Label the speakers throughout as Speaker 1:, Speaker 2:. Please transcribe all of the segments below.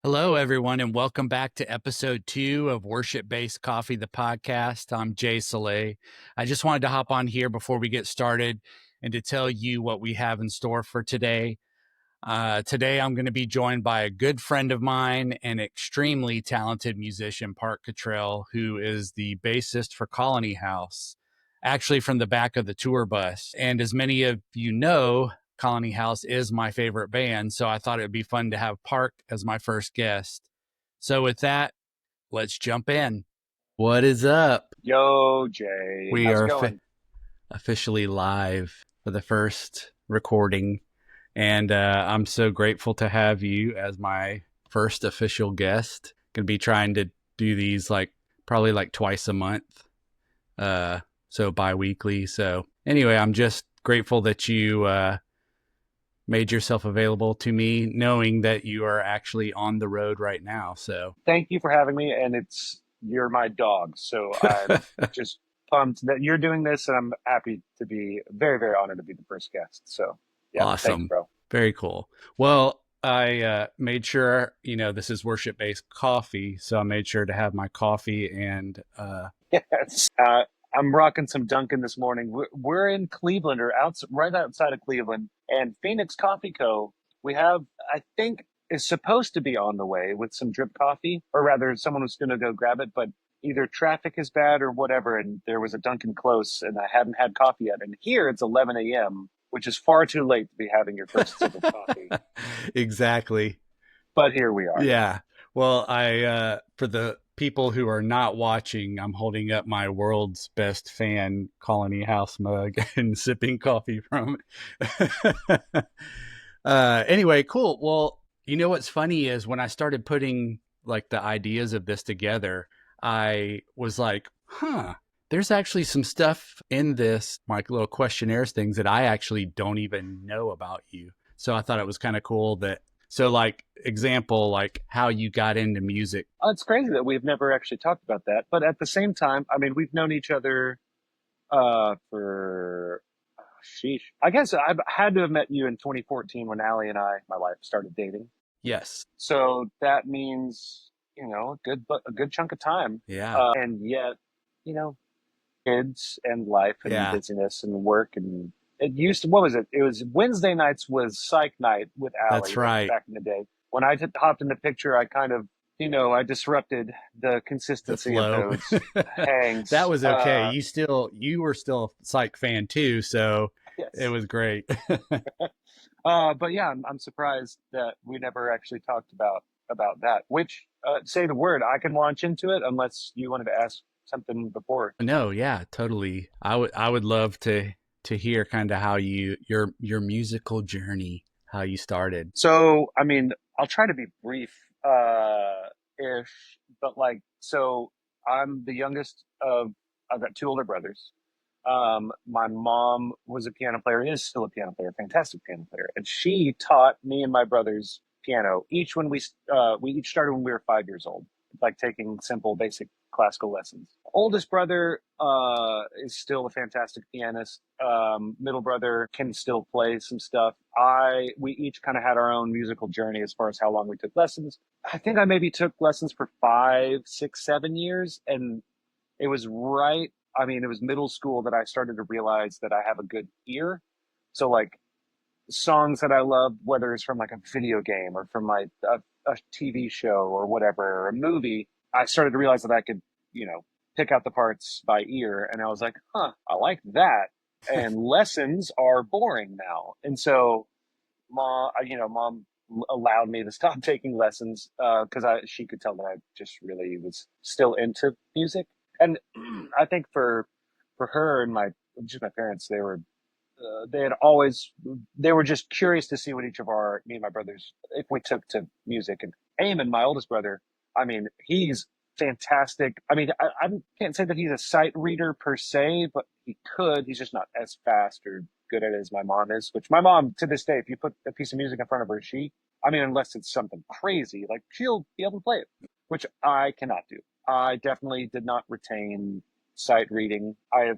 Speaker 1: Hello, everyone, and welcome back to episode 2 of Worship Based Coffee, the podcast. I'm Jay Soleil. I just wanted to hop on here before we get started and to tell you what we have in store for today. Today, I'm going to be joined by a good friend of mine and extremely talented musician, Parke Cottrell, who is the bassist for Colony House, actually from the back of the tour bus. And as many of you know, Colony House is my favorite band, so I thought it would be fun to have Park as my first guest. So with that, let's jump in. What is up?
Speaker 2: Yo, Jay.
Speaker 1: We
Speaker 2: How's
Speaker 1: are
Speaker 2: it going?
Speaker 1: officially live for the first recording, and I'm so grateful to have you as my first official guest. Gonna be trying to do these probably twice a month, so bi-weekly. So anyway, I'm just grateful that you made yourself available to me, knowing that you are actually on the road right now. So
Speaker 2: Thank you for having me, and you're my dog, so I'm just pumped that you're doing this, and I'm happy to be very, very honored to be the first guest. So, yeah, thank you,
Speaker 1: awesome.
Speaker 2: bro.
Speaker 1: Very cool. Well, I made sure, this is worship-based coffee, so I made sure to have my coffee and
Speaker 2: Yes. I'm rocking some Dunkin' this morning. We're in Cleveland, or right outside of Cleveland, and Phoenix Coffee Co. We have, I think, is supposed to be on the way with some drip coffee, or rather, someone was going to go grab it, but either traffic is bad or whatever, and there was a Dunkin' close, and I hadn't had coffee yet. And here it's 11 a.m., which is far too late to be having your first sip of coffee.
Speaker 1: exactly.
Speaker 2: But here we are.
Speaker 1: Yeah. Well, I for the people who are not watching, I'm holding up my world's best fan Colony House mug and sipping coffee from it. Anyway, cool. Well, what's funny is when I started putting the ideas of this together, I was like, there's actually some stuff in this, little questionnaires things that I actually don't even know about you. So I thought it was kind of cool that, example, how you got into music.
Speaker 2: It's crazy that we've never actually talked about that. But at the same time, I mean, we've known each other for sheesh. I guess I've had to have met you in 2014 when Allie and my wife, started dating.
Speaker 1: Yes.
Speaker 2: So that means, a good chunk of time.
Speaker 1: Yeah.
Speaker 2: And yet, you know, kids and life and
Speaker 1: Yeah.
Speaker 2: busyness and work and it used to, what was it? It was Wednesday nights was psych night with Allie,
Speaker 1: That's right.
Speaker 2: back in the day. When I hopped in the picture, I kind of, I disrupted the
Speaker 1: The
Speaker 2: consistency of
Speaker 1: flow.
Speaker 2: those hangs.
Speaker 1: That was okay. You were still a Psych fan too, so it
Speaker 2: Yes.
Speaker 1: was great.
Speaker 2: But yeah, I'm surprised that we never actually talked about that. Which, say the word, I can launch into it unless you wanted to ask something before.
Speaker 1: No, yeah, totally. I would love to hear kind of how your musical journey, how you started.
Speaker 2: So, I mean, I'll try to be brief, ish, but so I'm the youngest I've got two older brothers. My mom was a piano player, is still a piano player, fantastic piano player, and she taught me and my brothers piano. We each started when we were 5 years old, taking simple, basic classical lessons. Oldest brother is still a fantastic pianist. Middle brother can still play some stuff. We each kind of had our own musical journey as far as how long we took lessons. I think I maybe took lessons for 5, 6, 7 years, and it was right. I mean, it was middle school that I started to realize that I have a good ear. So songs that I loved, whether it's from a video game or from a TV show or whatever, or a movie, I started to realize that I could, pick out the parts by ear. And I was like, I like that. And lessons are boring now. And so mom allowed me to stop taking lessons, because she could tell that I just really was still into music. And I think for her and my parents, they were just curious to see what me and my brothers, if we took to music. And Eamon, my oldest brother, I mean, he's fantastic. I mean, I can't say that he's a sight reader per se, but he's just not as fast or good at it as my mom is, which my mom, to this day, if you put a piece of music in front of her, unless it's something crazy, she'll be able to play it, which I cannot do. I definitely did not retain sight reading. I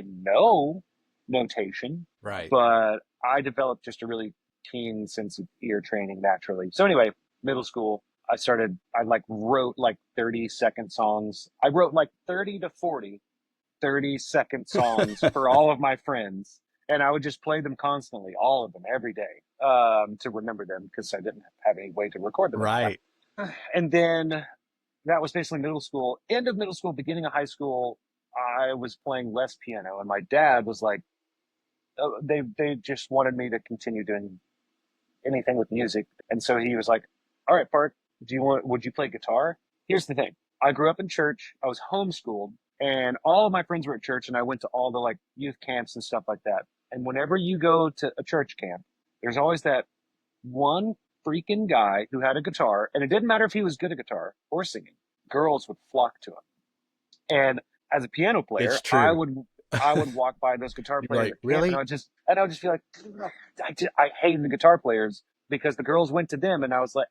Speaker 2: know notation,
Speaker 1: Right.
Speaker 2: but I developed just a really keen sense of ear training naturally. So anyway, middle school, I like wrote like 30-second songs. I wrote like 30 to 40 30-second songs for all of my friends. And I would just play them constantly, all of them, every day, to remember them because I didn't have any way to record them at the
Speaker 1: Right.
Speaker 2: time. And then that was basically middle school. End of middle school, beginning of high school, I was playing less piano. And my dad was like, they just wanted me to continue doing anything with music. And so he was like, all right, Park, would you play guitar? Here's the thing. I grew up in church. I was homeschooled and all of my friends were at church and I went to all the like youth camps and stuff like that. And whenever you go to a church camp, there's always that one freaking guy who had a guitar and it didn't matter if he was good at guitar or singing. Girls would flock to him. And as a piano player,
Speaker 1: It's true.
Speaker 2: I would walk by those guitar
Speaker 1: You're
Speaker 2: players
Speaker 1: like,
Speaker 2: at camp, and
Speaker 1: really?
Speaker 2: I would just feel like I hated the guitar players because the girls went to them, and I was like,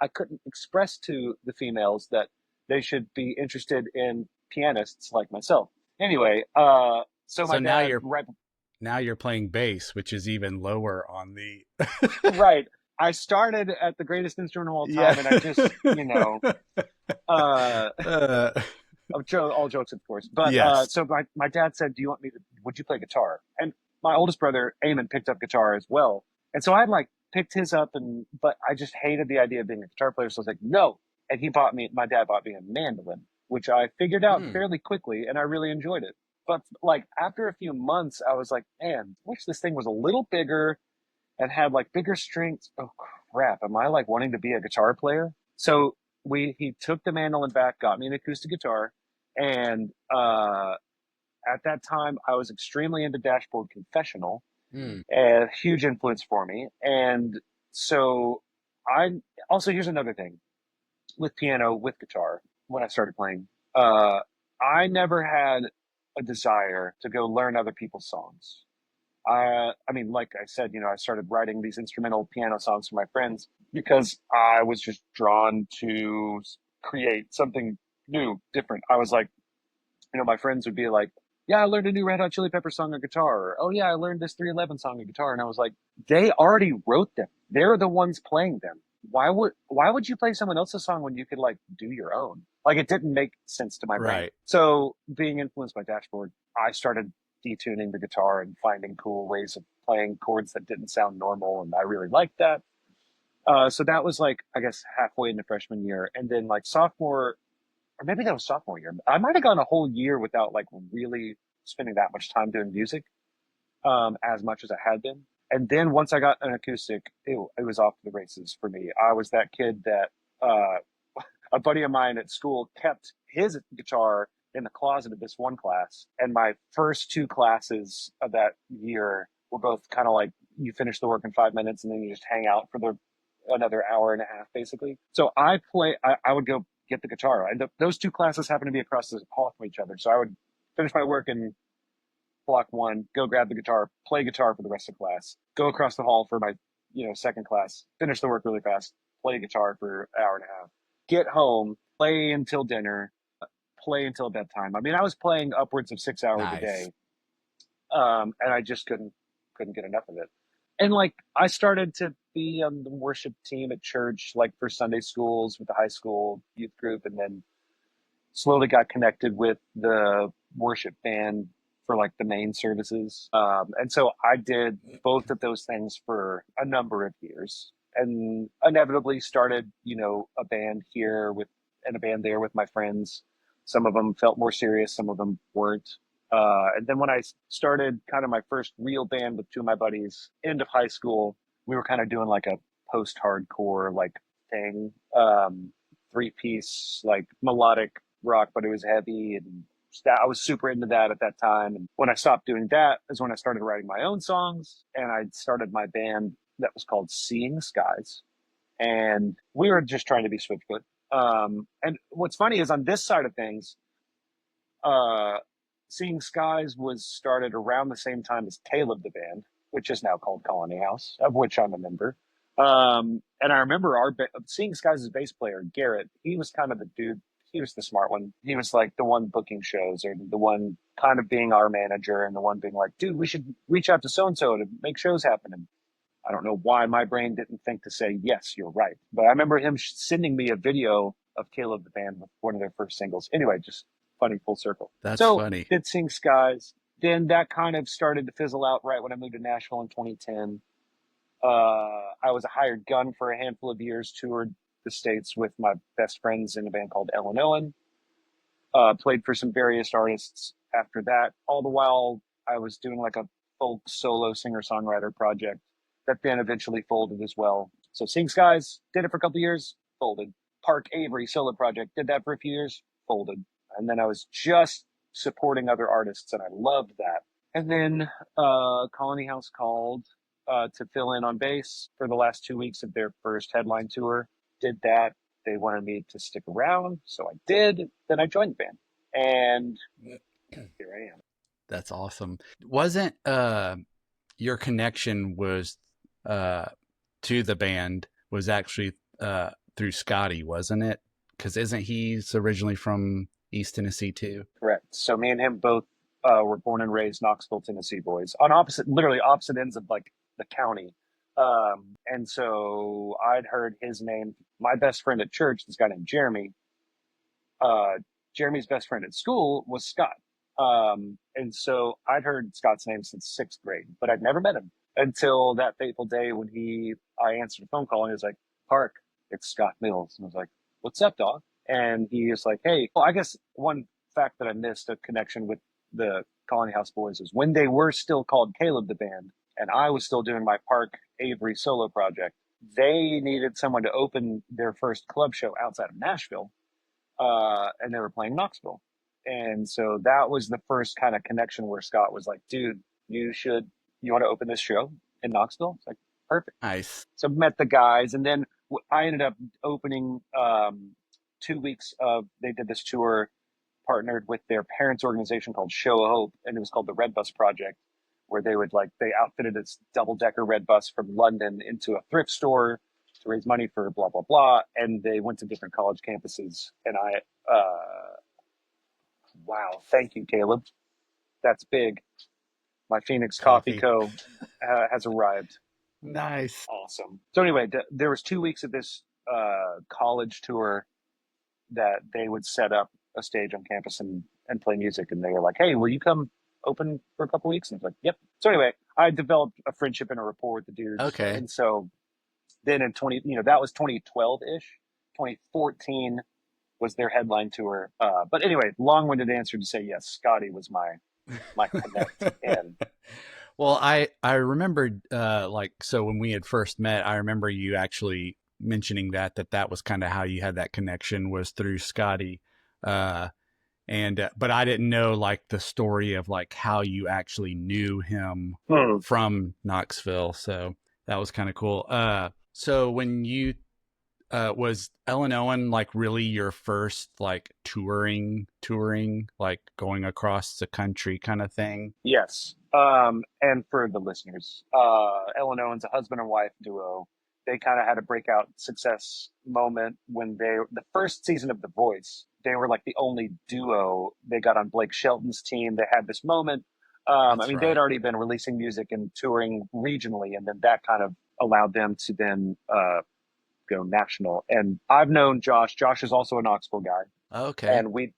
Speaker 2: I couldn't express to the females that they should be interested in pianists like myself. Anyway, so my
Speaker 1: So now
Speaker 2: dad,
Speaker 1: you're now you're playing bass, which is even lower on the
Speaker 2: right, I started at the greatest instrument of all time,
Speaker 1: yeah.
Speaker 2: and I just, uh,
Speaker 1: uh,
Speaker 2: all jokes, of course. But
Speaker 1: yes.
Speaker 2: so my dad said, would you play guitar? And my oldest brother, Eamon, picked up guitar as well. And so I like picked his up, but I just hated the idea of being a guitar player. So I was like, no. And my dad bought me a mandolin, which I figured out
Speaker 1: Hmm.
Speaker 2: fairly quickly and I really enjoyed it. But like after a few months, I was like, man, I wish this thing was a little bigger and had like bigger strings. Oh crap. Am I like wanting to be a guitar player? So he took the mandolin back, got me an acoustic guitar, and at that time I was extremely into Dashboard Confessional,
Speaker 1: Hmm.
Speaker 2: a huge influence for me. And so I also here's another thing with piano, with guitar, when I started playing, I never had a desire to go learn other people's songs. I mean, like I said, I started writing these instrumental piano songs for my friends because I was just drawn to create something new, different. I was like, my friends would be like, yeah, I learned a new Red Hot Chili Pepper song on guitar. Or, oh yeah, I learned this 311 song on guitar. And I was like, they already wrote them. They're the ones playing them. Why would you play someone else's song when you could like do your own? Like it didn't make sense to my brain.
Speaker 1: Right.
Speaker 2: So being influenced by Dashboard, I started detuning the guitar and finding cool ways of playing chords that didn't sound normal. And I really liked that. So that was like, I guess, halfway into freshman year. And then like sophomore, or maybe that was sophomore year. I might have gone a whole year without like really spending that much time doing music, as much as I had been. And then once I got an acoustic, it was off to the races for me. I was that kid that a buddy of mine at school kept his guitar in the closet of this one class. And my first two classes of that year were both kind of like you finish the work in 5 minutes and then you just hang out for another hour and a half, basically. So I would go get the guitar. And those two classes happened to be across the hall from each other. So I would finish my work in block one, go grab the guitar, play guitar for the rest of class, go across the hall for my, second class, finish the work really fast, play guitar for an hour and a half, get home, play until dinner, play until bedtime. I mean, I was playing upwards of 6 hours a
Speaker 1: Nice.
Speaker 2: day. And I just couldn't get enough of it. And like I started to be on the worship team at church, like for Sunday schools with the high school youth group, and then slowly got connected with the worship band for like the main services. And so I did both of those things for a number of years and inevitably started, a band here and a band there with my friends. Some of them felt more serious, some of them weren't. And then when I started kind of my first real band with two of my buddies, end of high school, we were kind of doing like a post-hardcore like thing, 3-piece like melodic rock, but it was heavy and I was super into that at that time. And when I stopped doing that is when I started writing my own songs and I started my band that was called Seeing Skies. And we were just trying to be Switchfoot. And what's funny is on this side of things, uh, Seeing Skies was started around the same time as Caleb the band, which is now called Colony House, of which I'm a member. And I remember Seeing Skies' bass player, Garrett, he was kind of the dude. He was the smart one. He was like the one booking shows or the one kind of being our manager and the one being like, dude, we should reach out to so-and-so to make shows happen. And I don't know why my brain didn't think to say, yes, you're right. But I remember him sending me a video of Caleb the Band with one of their first singles. Anyway, just funny full circle.
Speaker 1: That's
Speaker 2: So
Speaker 1: funny.
Speaker 2: did Sing Skies. Then that kind of started to fizzle out right when I moved to Nashville in 2010. I was a hired gun for a handful of years, toured the States with my best friends in a band called Ellen Owen. Played for some various artists after that. All the while, I was doing like a folk solo singer-songwriter project that then eventually folded as well. So Sing Skies, did it for a couple of years, folded. Parke Avery solo project, did that for a few years, folded. And then I was just supporting other artists, and I loved that. And then Colony House called to fill in on bass for the last 2 weeks of their first headline tour. Did that. They wanted me to stick around, so I did. Then I joined the band, and here I am.
Speaker 1: That's awesome. Wasn't your connection was to the band was actually through Scotty, wasn't it? Because isn't he's originally from East Tennessee too?
Speaker 2: Correct. So me and him both were born and raised Knoxville, Tennessee boys, on literally opposite ends of like the county. And so I'd heard his name. My best friend at church, this guy named Jeremy. Jeremy's best friend at school was Scott. And so I'd heard Scott's name since sixth grade, but I'd never met him until that fateful day when I answered a phone call and he was like, Park, it's Scott Mills. And I was like, what's up, dog? And he was like, hey, well, I guess one fact that I missed a connection with the Colony House Boys is when they were still called Caleb the Band and I was still doing my Parke Avery solo project, they needed someone to open their first club show outside of Nashville. And they were playing Knoxville. And so that was the first kind of connection where Scott was like, dude, you want to open this show in Knoxville? It's like, perfect.
Speaker 1: Nice.
Speaker 2: So met the guys. And then I ended up opening 2 weeks they did this tour partnered with their parents' organization called Show of Hope. And it was called the Red Bus Project, where they outfitted this double-decker red bus from London into a thrift store to raise money for blah, blah, blah. And they went to different college campuses. And wow, thank you, Caleb. That's big. My Phoenix Coffee Co. Has arrived.
Speaker 1: Nice.
Speaker 2: Awesome. So anyway, there was 2 weeks of this college tour that they would set up a stage on campus and play music. And they were like, hey, will you come open for a couple weeks? And I was like, yep. So anyway, I developed a friendship and a rapport with the dudes.
Speaker 1: Okay.
Speaker 2: And so then in that was 2012-ish. 2014 was their headline tour. But anyway, long-winded answer to say yes, Scotty was my connect. And
Speaker 1: well, I remembered so when we had first met, I remember you actually mentioning that was kind of how you had that connection was through Scotty. But I didn't know like the story of like how you actually knew him from Knoxville. So that was kind of cool. So when you was Ellen Owen like really your first like touring, like going across the country kind of thing?
Speaker 2: Yes. And for the listeners, Ellen Owen's a husband and wife duo. They kind of had a breakout success moment when the first season of The Voice, they were like the only duo. They got on Blake Shelton's team. They had this moment. They had already been releasing music and touring regionally, and then that kind of allowed them to then go national. And I've known Josh. Josh is also a Knoxville guy.
Speaker 1: Okay.
Speaker 2: And we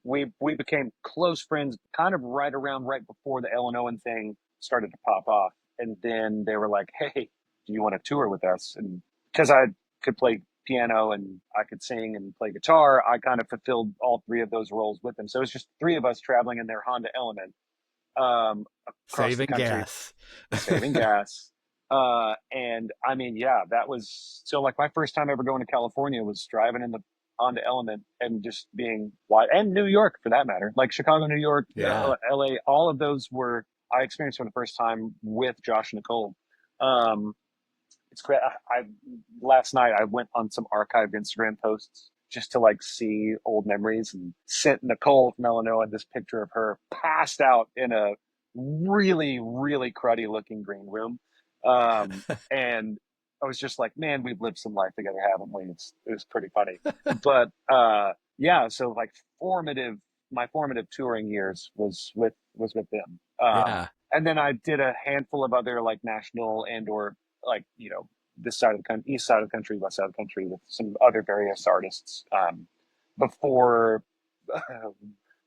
Speaker 2: became close friends kind of right before the Ellen Owen thing started to pop off. And then they were like, hey, do you want to tour with us? And because I could play piano and I could sing and play guitar, I kind of fulfilled all three of those roles with them. So it's just three of us traveling in their Honda Element across
Speaker 1: saving
Speaker 2: the country.
Speaker 1: Gas.
Speaker 2: Saving gas. And I mean, yeah, that was so like my first time ever going to California was driving in the Honda Element and just being wide, and New York for that matter, like Chicago, New York, LA, all of those I experienced for the first time with Josh and Nicole. It's great. Last night I went on some archived Instagram posts just to like see old memories and sent Nicole from Illinois this picture of her passed out in a really, really cruddy looking green room. And I was just like, man, we've lived some life together, haven't we? It was pretty funny. But yeah, so like my formative touring years was with them.
Speaker 1: Yeah.
Speaker 2: And then I did a handful of other like national and or like, this side of the country, east side of the country, west side of the country, with some other various artists, before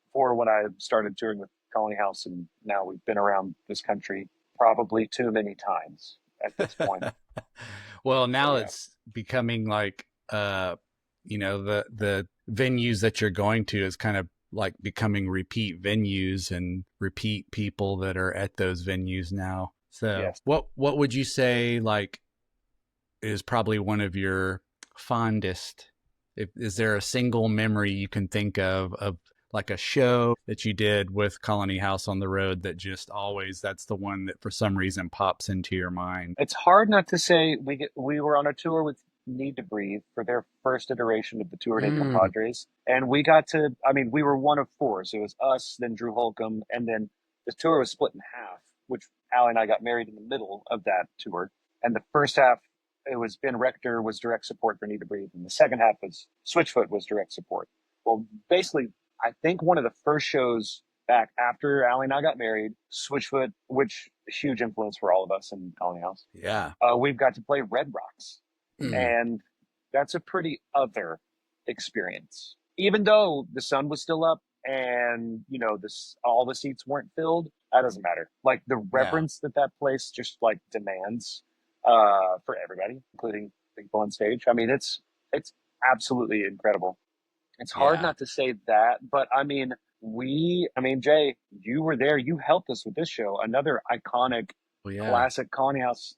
Speaker 2: before when I started touring with Colony House, and now we've been around this country probably too many times at this point.
Speaker 1: Well,
Speaker 2: But
Speaker 1: now
Speaker 2: yeah,
Speaker 1: it's becoming like the venues that you're going to is kind of like becoming repeat venues and repeat people that are at those venues now. So,
Speaker 2: yes.
Speaker 1: what would you say like is probably one of your fondest? Is there a single memory you can think of like a show that you did with Colony House on the road that just always that's the one that for some reason pops into your mind?
Speaker 2: It's hard not to say we were on a tour with Need to Breathe for their first iteration of the Tour de
Speaker 1: Mm,
Speaker 2: Compadres, and we got to. I mean, we were one of four, so it was us, then Drew Holcomb, and then the tour was split in half. Which Allie and I got married in the middle of that tour, and the first half it was Ben Rector was direct support for Need to Breathe, and the second half was Switchfoot was direct support. Well, basically, I think one of the first shows back after Allie and I got married, Switchfoot, which a huge influence for all of us in Colony House.
Speaker 1: yeah.
Speaker 2: We've got to play Red Rocks,
Speaker 1: Mm,
Speaker 2: and that's a pretty other experience. Even though the sun was still up and this all the seats weren't filled, that doesn't matter. Like the
Speaker 1: yeah.
Speaker 2: reverence that that place just like demands for everybody, including people on stage. I mean, it's absolutely incredible. It's hard
Speaker 1: Yeah.
Speaker 2: not to say that, but I mean, Jay, you were there. You helped us with this show. Another iconic,
Speaker 1: Well, yeah.
Speaker 2: classic Colony House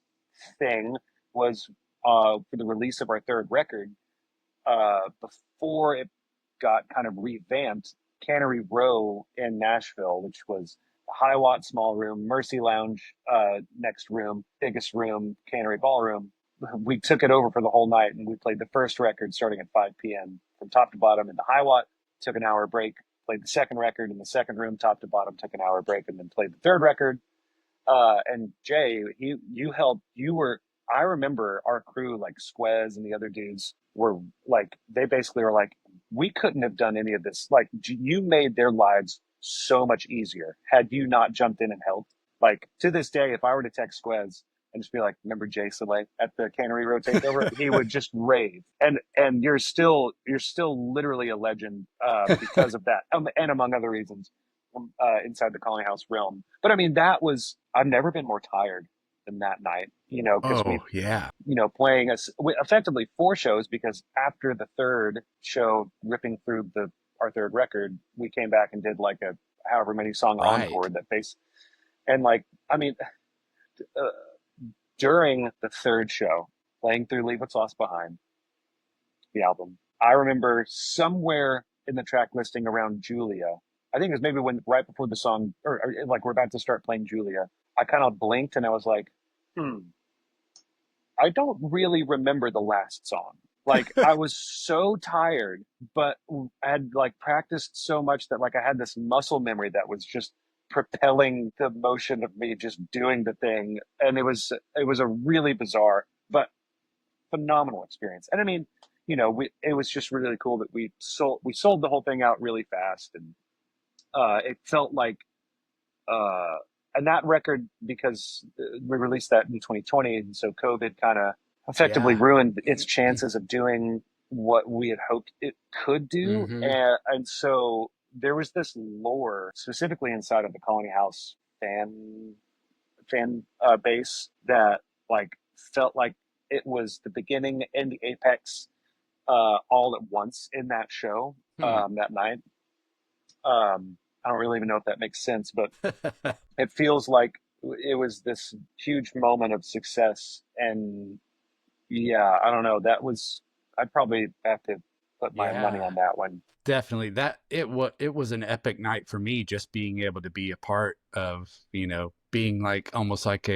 Speaker 2: thing was for the release of our third record. Before it got kind of revamped, Cannery Row in Nashville, which was the High Watt small room, Mercy Lounge next room, biggest room, Cannery Ballroom. We took it over for the whole night, and we played the first record starting at 5 p.m. from top to bottom in the High Watt. Took an hour break, played the second record in the second room, top to bottom. Took an hour break, and then played the third record. And Jay, you helped. You were. I remember our crew, like Squez and the other dudes, were like they basically were like, we couldn't have done any of this. Like you made their lives so much easier had you not jumped in and helped. Like to this day, if I were to text Squez and just be like, "Remember Jay Soleil at the Cannery Row takeover?" He would just rave. And you're still literally a legend because of that, and among other reasons inside the Colony House realm. But I mean, I've never been more tired than that night, because
Speaker 1: Oh, yeah.
Speaker 2: playing effectively four shows because after the third show, ripping through our third record, we came back and did like a however many song
Speaker 1: Right.
Speaker 2: encore that face. And like, I mean, uh, during the third show, playing through Leave What's Lost Behind, the album, I remember somewhere in the track listing around Julia. I think it was maybe when right before the song, or like we're about to start playing Julia. I kind of blinked and I was like, "Hmm, I don't really remember the last song." Like I was so tired, but I had like practiced so much that like I had this muscle memory that was just propelling the motion of me just doing the thing, and it was a really bizarre but phenomenal experience. And I mean, it was just really cool that we sold the whole thing out really fast, and it felt like uh, and that record because we released that in 2020, and so COVID kind of effectively
Speaker 1: Yeah.
Speaker 2: ruined its chances of doing what we had hoped it could do,
Speaker 1: Mm-hmm.
Speaker 2: and so there was this lore specifically inside of the Colony House fan base that like felt like it was the beginning and the apex all at once in that show
Speaker 1: Hmm.
Speaker 2: that night. I don't really even know if that makes sense, but it feels like it was this huge moment of success. And yeah, I don't know. I'd probably have to put my money
Speaker 1: Yeah.
Speaker 2: on that one.
Speaker 1: Definitely. It was an epic night for me just being able to be a part of, being like almost like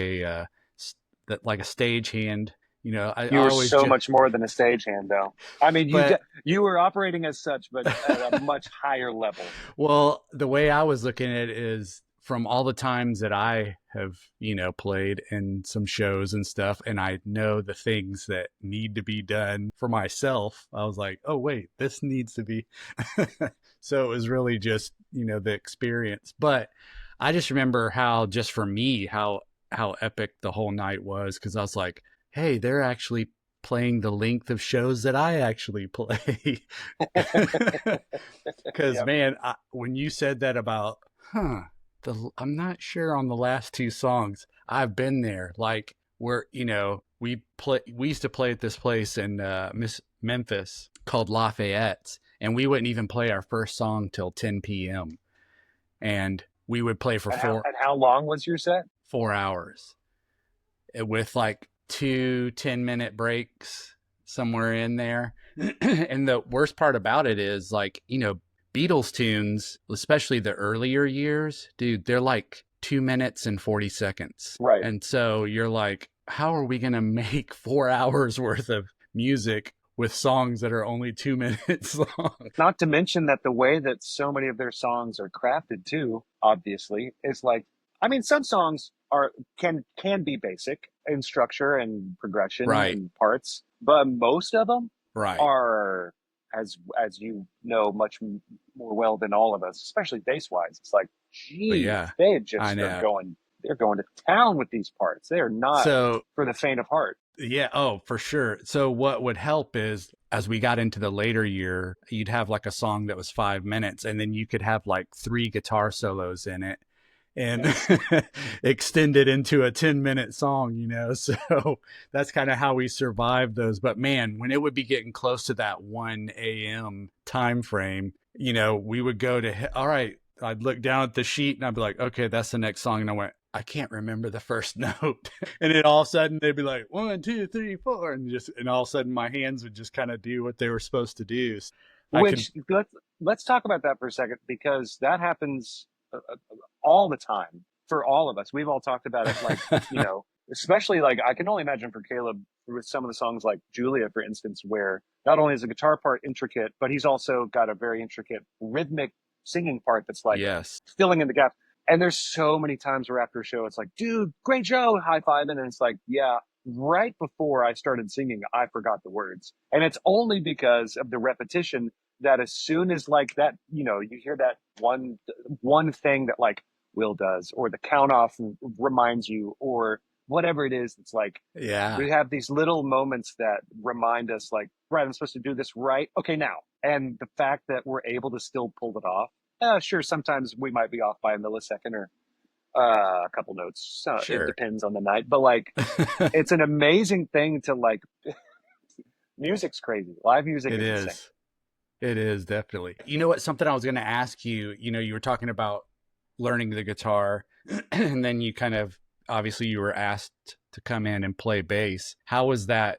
Speaker 1: like a stage hand. I
Speaker 2: You were
Speaker 1: always
Speaker 2: so
Speaker 1: just
Speaker 2: much more than a stagehand, though. I mean,
Speaker 1: but
Speaker 2: you were operating as such, but at a much higher level.
Speaker 1: well, the way I was looking at it is from all the times that I have, played in some shows and stuff, and I know the things that need to be done for myself. I was like, oh, wait, this needs to be. So it was really just, the experience. But I just remember how, just for me, how how epic the whole night was, because I was like, hey, they're actually playing the length of shows that I actually play. Because
Speaker 2: Yep.
Speaker 1: man, when you said that about, I'm not sure on the last two songs. I've been there. Like we used to play at this place in Memphis called Lafayette's, and we wouldn't even play our first song till 10 p.m. And we would play for
Speaker 2: And how long was your set?
Speaker 1: 4 hours with like two 10-minute breaks somewhere in there. And the worst part about it is, like, Beatles tunes, especially the earlier years, dude, they're like 2 minutes and 40 seconds.
Speaker 2: Right.
Speaker 1: And so you're like, how are we going to make 4 hours worth of music with songs that are only 2 minutes long?
Speaker 2: Not to mention that the way that so many of their songs are crafted too, obviously, is like, I mean, some songs can be basic in structure and progression
Speaker 1: Right,
Speaker 2: and parts, but most of them
Speaker 1: right.
Speaker 2: are, as you know much more well than all of us, especially bass wise. It's like,
Speaker 1: But
Speaker 2: geez,
Speaker 1: yeah,
Speaker 2: they
Speaker 1: I
Speaker 2: just are
Speaker 1: know.
Speaker 2: going, they're going to town with these parts. They are not
Speaker 1: So
Speaker 2: for the faint of heart.
Speaker 1: yeah, oh, for sure. So what would help is, as we got into the later year, you'd have like a song that was 5 minutes, and then you could have like three guitar solos in it and
Speaker 2: Yes.
Speaker 1: extend it into a 10-minute song. So that's kind of how we survived those. But man, when it would be getting close to that 1 a.m. time frame, we would go to, all right, I'd look down at the sheet and I'd be like, okay, that's the next song. And I went, I can't remember the first note. And then all of a sudden they'd be like, 1, 2, 3, 4. And all of a sudden my hands would just kind of do what they were supposed to do. I could,
Speaker 2: Which let's talk about that for a second, because that happens all the time for all of us. We've all talked about it, like, especially like I can only imagine for Caleb with some of the songs like Julia, for instance, where not only is the guitar part intricate, but he's also got a very intricate rhythmic singing part that's like
Speaker 1: yes.
Speaker 2: filling in the gaps. And there's so many times where after a show, it's like, dude, great show, high five. And it's like, yeah, right before I started singing, I forgot the words. And it's only because of the repetition that as soon as like that, you hear that one thing that like Will does, or the count off reminds you, or whatever it is, it's like
Speaker 1: Yeah.
Speaker 2: we have these little moments that remind us, like, right, I'm supposed to do this right. Okay, now. And the fact that we're able to still pull it off. Sure, sometimes we might be off by a millisecond or a couple notes. It
Speaker 1: Sure.
Speaker 2: depends on the night. But like, it's an amazing thing to like. Music's crazy. Live music
Speaker 1: It
Speaker 2: is insane.
Speaker 1: is. It is definitely. You know what? Something I was going to ask you, you were talking about learning the guitar, and then you kind of, obviously you were asked to come in and play bass. How was that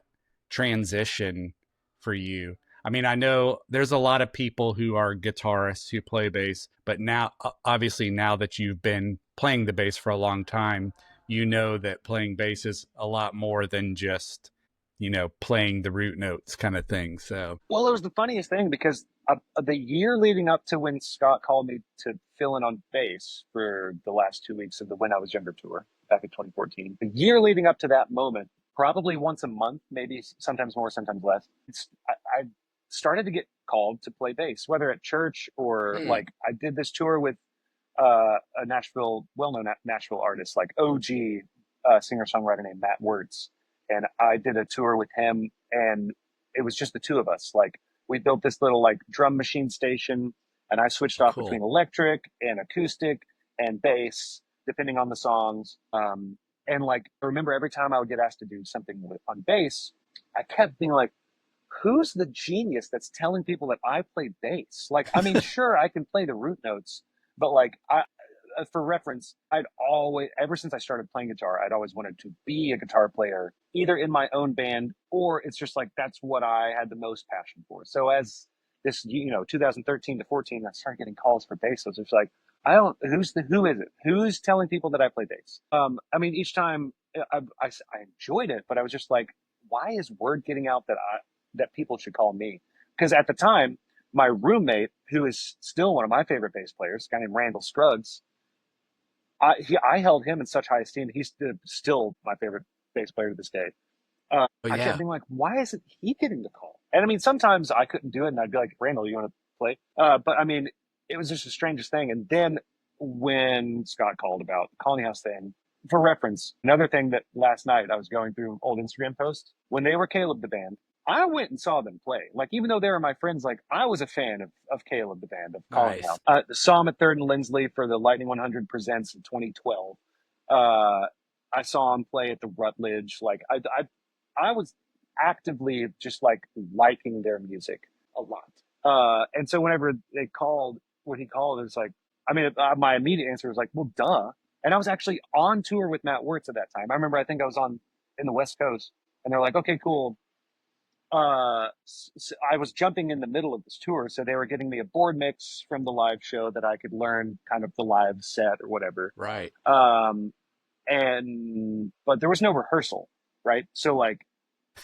Speaker 1: transition for you? I mean, I know there's a lot of people who are guitarists who play bass, but now, obviously, now that you've been playing the bass for a long time, you know that playing bass is a lot more than just, playing the root notes kind of thing. So,
Speaker 2: Well, it was the funniest thing because the year leading up to when Scott called me to fill in on bass for the last 2 weeks of the When I Was Younger tour back in 2014, the year leading up to that moment, probably once a month, maybe sometimes more, sometimes less, I started to get called to play bass, whether at church or
Speaker 1: mm,
Speaker 2: like I did this tour with a well-known Nashville artist, like OG singer-songwriter named Matt Wertz. And I did a tour with him, and it was just the two of us. Like, we built this little like drum machine station, and I switched
Speaker 1: oh,
Speaker 2: off between
Speaker 1: cool.
Speaker 2: electric and acoustic and bass, depending on the songs. And like, I remember every time I would get asked to do something on bass, I kept being like, who's the genius that's telling people that I play bass? Like, I mean, sure, I can play the root notes, but like, for reference, I'd always, ever since I started playing guitar, I'd always wanted to be a guitar player, either in my own band, or it's just like that's what I had the most passion for. So as this, 2013 to 14, I started getting calls for bass. So it's just like, who is it? Who's telling people that I play bass? I mean, each time I enjoyed it, but I was just like, why is word getting out that people should call me? Because at the time, my roommate, who is still one of my favorite bass players, a guy named Randall Scruggs, I held him in such high esteem. He's still my favorite bass player to this day.
Speaker 1: But
Speaker 2: I kept
Speaker 1: yeah,
Speaker 2: being like, why isn't he getting the call? And I mean, sometimes I couldn't do it, and I'd be like, Randall, you want to play? But I mean, it was just the strangest thing. And then when Scott called about the Colony House thing, for reference, another thing that last night I was going through old Instagram posts when they were Caleb the band. I went and saw them play. Like, even though they were my friends, like, I was a fan of Caleb the band, of Colony
Speaker 1: Nice.
Speaker 2: House. Saw him at Third and Lindsley for the Lightning 100 Presents in 2012. I saw him play at the Rutledge. Like, I was actively just like liking their music a lot. And so whenever they called, what he called, it was like, I mean, my immediate answer was like, well, duh. And I was actually on tour with Matt Wirtz at that time. I remember, I think I was in the West Coast, and they're like, okay, cool. I was jumping in the middle of this tour, so they were getting me a board mix from the live show that I could learn kind of the live set or whatever.
Speaker 1: Right.
Speaker 2: But there was no rehearsal, right? So like,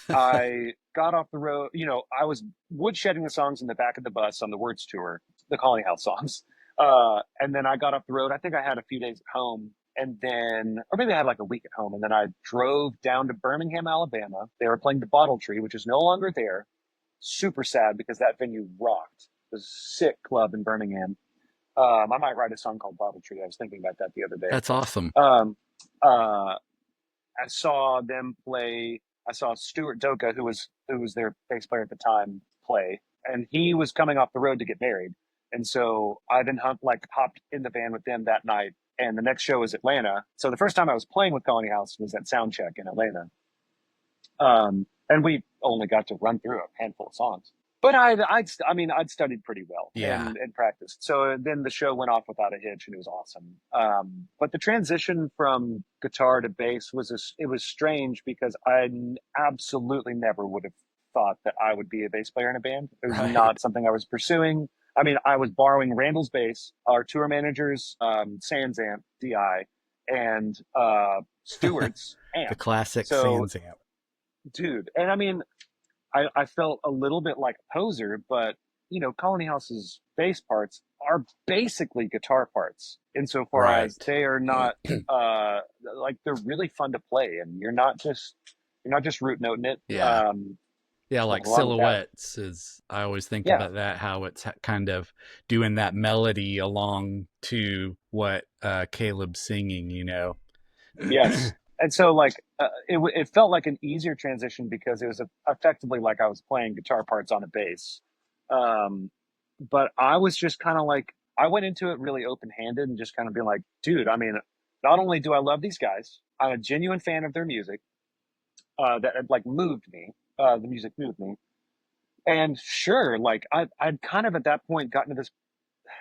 Speaker 2: I got off the road, I was woodshedding the songs in the back of the bus on the Words tour, the Colony House songs. And then I got off the road. I think I had a few days at home, and then, or maybe I had like a week at home. And then I drove down to Birmingham, Alabama. They were playing the Bottle Tree, which is no longer there. Super sad because that venue rocked. It was a sick club in Birmingham. I might write a song called Bottle Tree. I was thinking about that the other day.
Speaker 1: That's awesome.
Speaker 2: I saw them play. I saw Stuart Doka, who was their bass player at the time, play, and he was coming off the road to get married. And so I then hopped in the van with them that night. And the next show was Atlanta. So the first time I was playing with Colony House was at Soundcheck in Atlanta. And we only got to run through a handful of songs. But I'd studied pretty well,
Speaker 1: Yeah.
Speaker 2: and practiced. So then the show went off without a hitch, and it was awesome. But the transition from guitar to bass it was strange because I absolutely never would have thought that I would be a bass player in a band. It was
Speaker 1: Right.
Speaker 2: not something I was pursuing. I mean, I was borrowing Randall's bass, our tour managers, Sans amp, DI, and Stewart's amp.
Speaker 1: The classic
Speaker 2: So,
Speaker 1: Sans amp.
Speaker 2: dude, and I mean, I felt a little bit like a poser, but Colony House's bass parts are basically guitar parts insofar as they are not like, they're really fun to play, and you're not just root noting it.
Speaker 1: Yeah. Yeah, like Silhouettes I always think
Speaker 2: Yeah.
Speaker 1: about that, how it's kind of doing that melody along to what Caleb's singing,
Speaker 2: Yes. And so like, it felt like an easier transition because it was effectively like I was playing guitar parts on a bass. But I was just kind of like, I went into it really open-handed and just kind of being like, dude, I mean, not only do I love these guys, I'm a genuine fan of their music, that had like moved me. The music moved me. And sure, like I'd kind of at that point gotten to this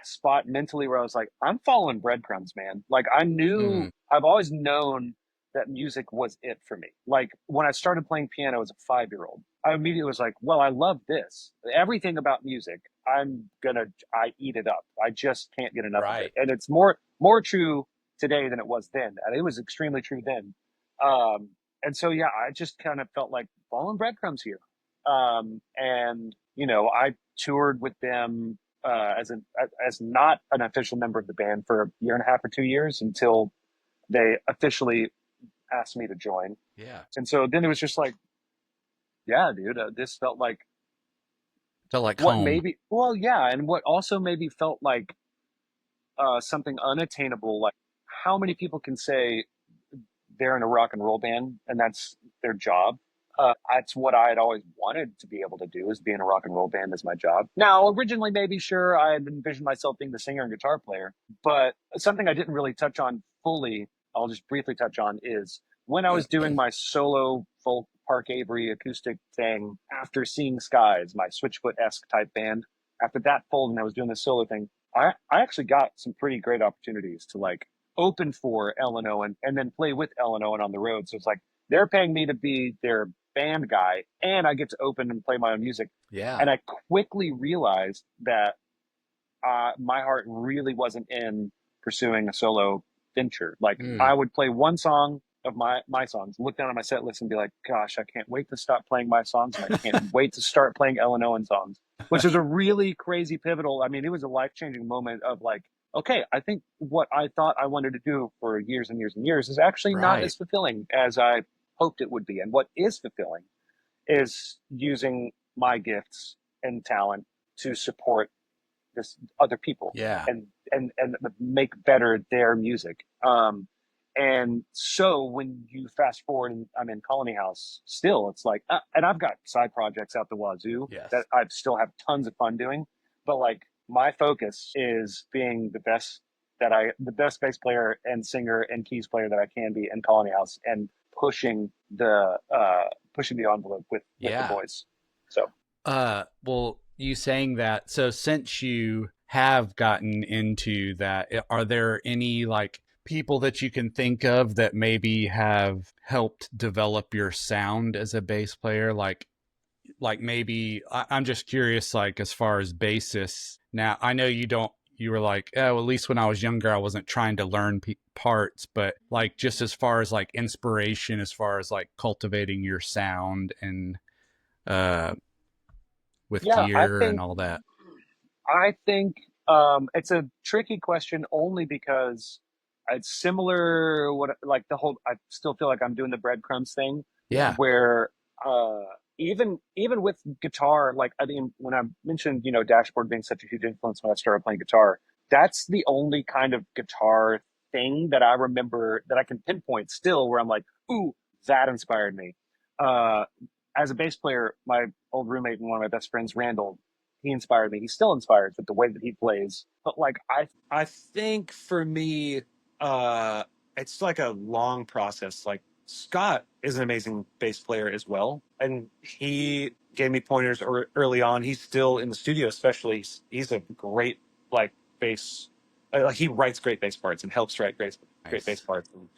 Speaker 2: spot mentally where I was like, I'm following breadcrumbs, man. Like, I've always known that music was it for me. Like, when I started playing piano as a 5-year-old, I immediately was like, well, I love this. Everything about music, I eat it up. I just can't get enough of it. And it's more true today than it was then. And it was extremely true then. And so, yeah, I just kind of felt like following breadcrumbs here. And, I toured with them as not an official member of the band for a year and a half or 2 years until they officially asked me to join.
Speaker 1: Yeah.
Speaker 2: And so then it was just like, yeah, dude, this felt like
Speaker 1: what
Speaker 2: home. And what also maybe felt like something unattainable. Like, how many people can say they're in a rock and roll band and that's their job? That's what I had always wanted to be able to do, is be in a rock and roll band as my job. Now, originally, maybe, sure, I had envisioned myself being the singer and guitar player, but something I didn't really touch on fully, I'll just briefly touch on, is when I was doing my solo folk Park Avery acoustic thing after Seeing Skies, my Switchfoot-esque type band, after that folded and I was doing this solo thing, I actually got some pretty great opportunities to like open for Ellen Owen and then play with Ellen Owen on the road. So it's like, they're paying me to be their band guy and I get to open and play my own music.
Speaker 1: Yeah.
Speaker 2: And I quickly realized that my heart really wasn't in pursuing a solo venture. Like, I would play one song of my songs, look down at my set list and be like, gosh, I can't wait to stop playing my songs. And I can't wait to start playing Ellen Owen songs, which is a really crazy pivotal. I mean, it was a life-changing moment of like, okay, I think what I thought I wanted to do for years and years and years is actually not as fulfilling as I hoped it would be. And what is fulfilling is using my gifts and talent to support this other people, and make better their music. And so when you fast forward and I'm in Colony House still, it's like, and I've got side projects out the wazoo that
Speaker 1: Yes.
Speaker 2: I still have tons of fun doing. But like my focus is being the best bass player and singer and keys player that I can be in Colony House and pushing the envelope with the
Speaker 1: Yeah.
Speaker 2: boys. So
Speaker 1: Well, you saying that, so since you have gotten into that, are there any like people that you can think of that maybe have helped develop your sound as a bass player? Like maybe I'm just curious, like as far as bassists. Now, I know you don't. You were like, oh, at least when I was younger, I wasn't trying to learn parts, but like just as far as like inspiration, as far as like cultivating your sound and uh with
Speaker 2: yeah,
Speaker 1: gear and all that.
Speaker 2: I think it's a tricky question only because it's similar. What like the whole? I still feel like I'm doing the breadcrumbs thing,
Speaker 1: Yeah.
Speaker 2: where uh, even with guitar, like I mean, when I mentioned dashboard being such a huge influence when I started playing guitar, that's the only kind of guitar thing that I remember that I can pinpoint still, where I'm like, ooh, that inspired me. Uh, as a bass player, my old roommate and one of my best friends, Randall, he inspired me. He still inspires with the way that he plays. But like I think for me, uh, it's like a long process. Like Scott is an amazing bass player as well, and he gave me pointers early on. He's still in the studio, especially. He's a great like bass. He writes great bass parts and helps write great bass
Speaker 1: Nice.
Speaker 2: parts. And,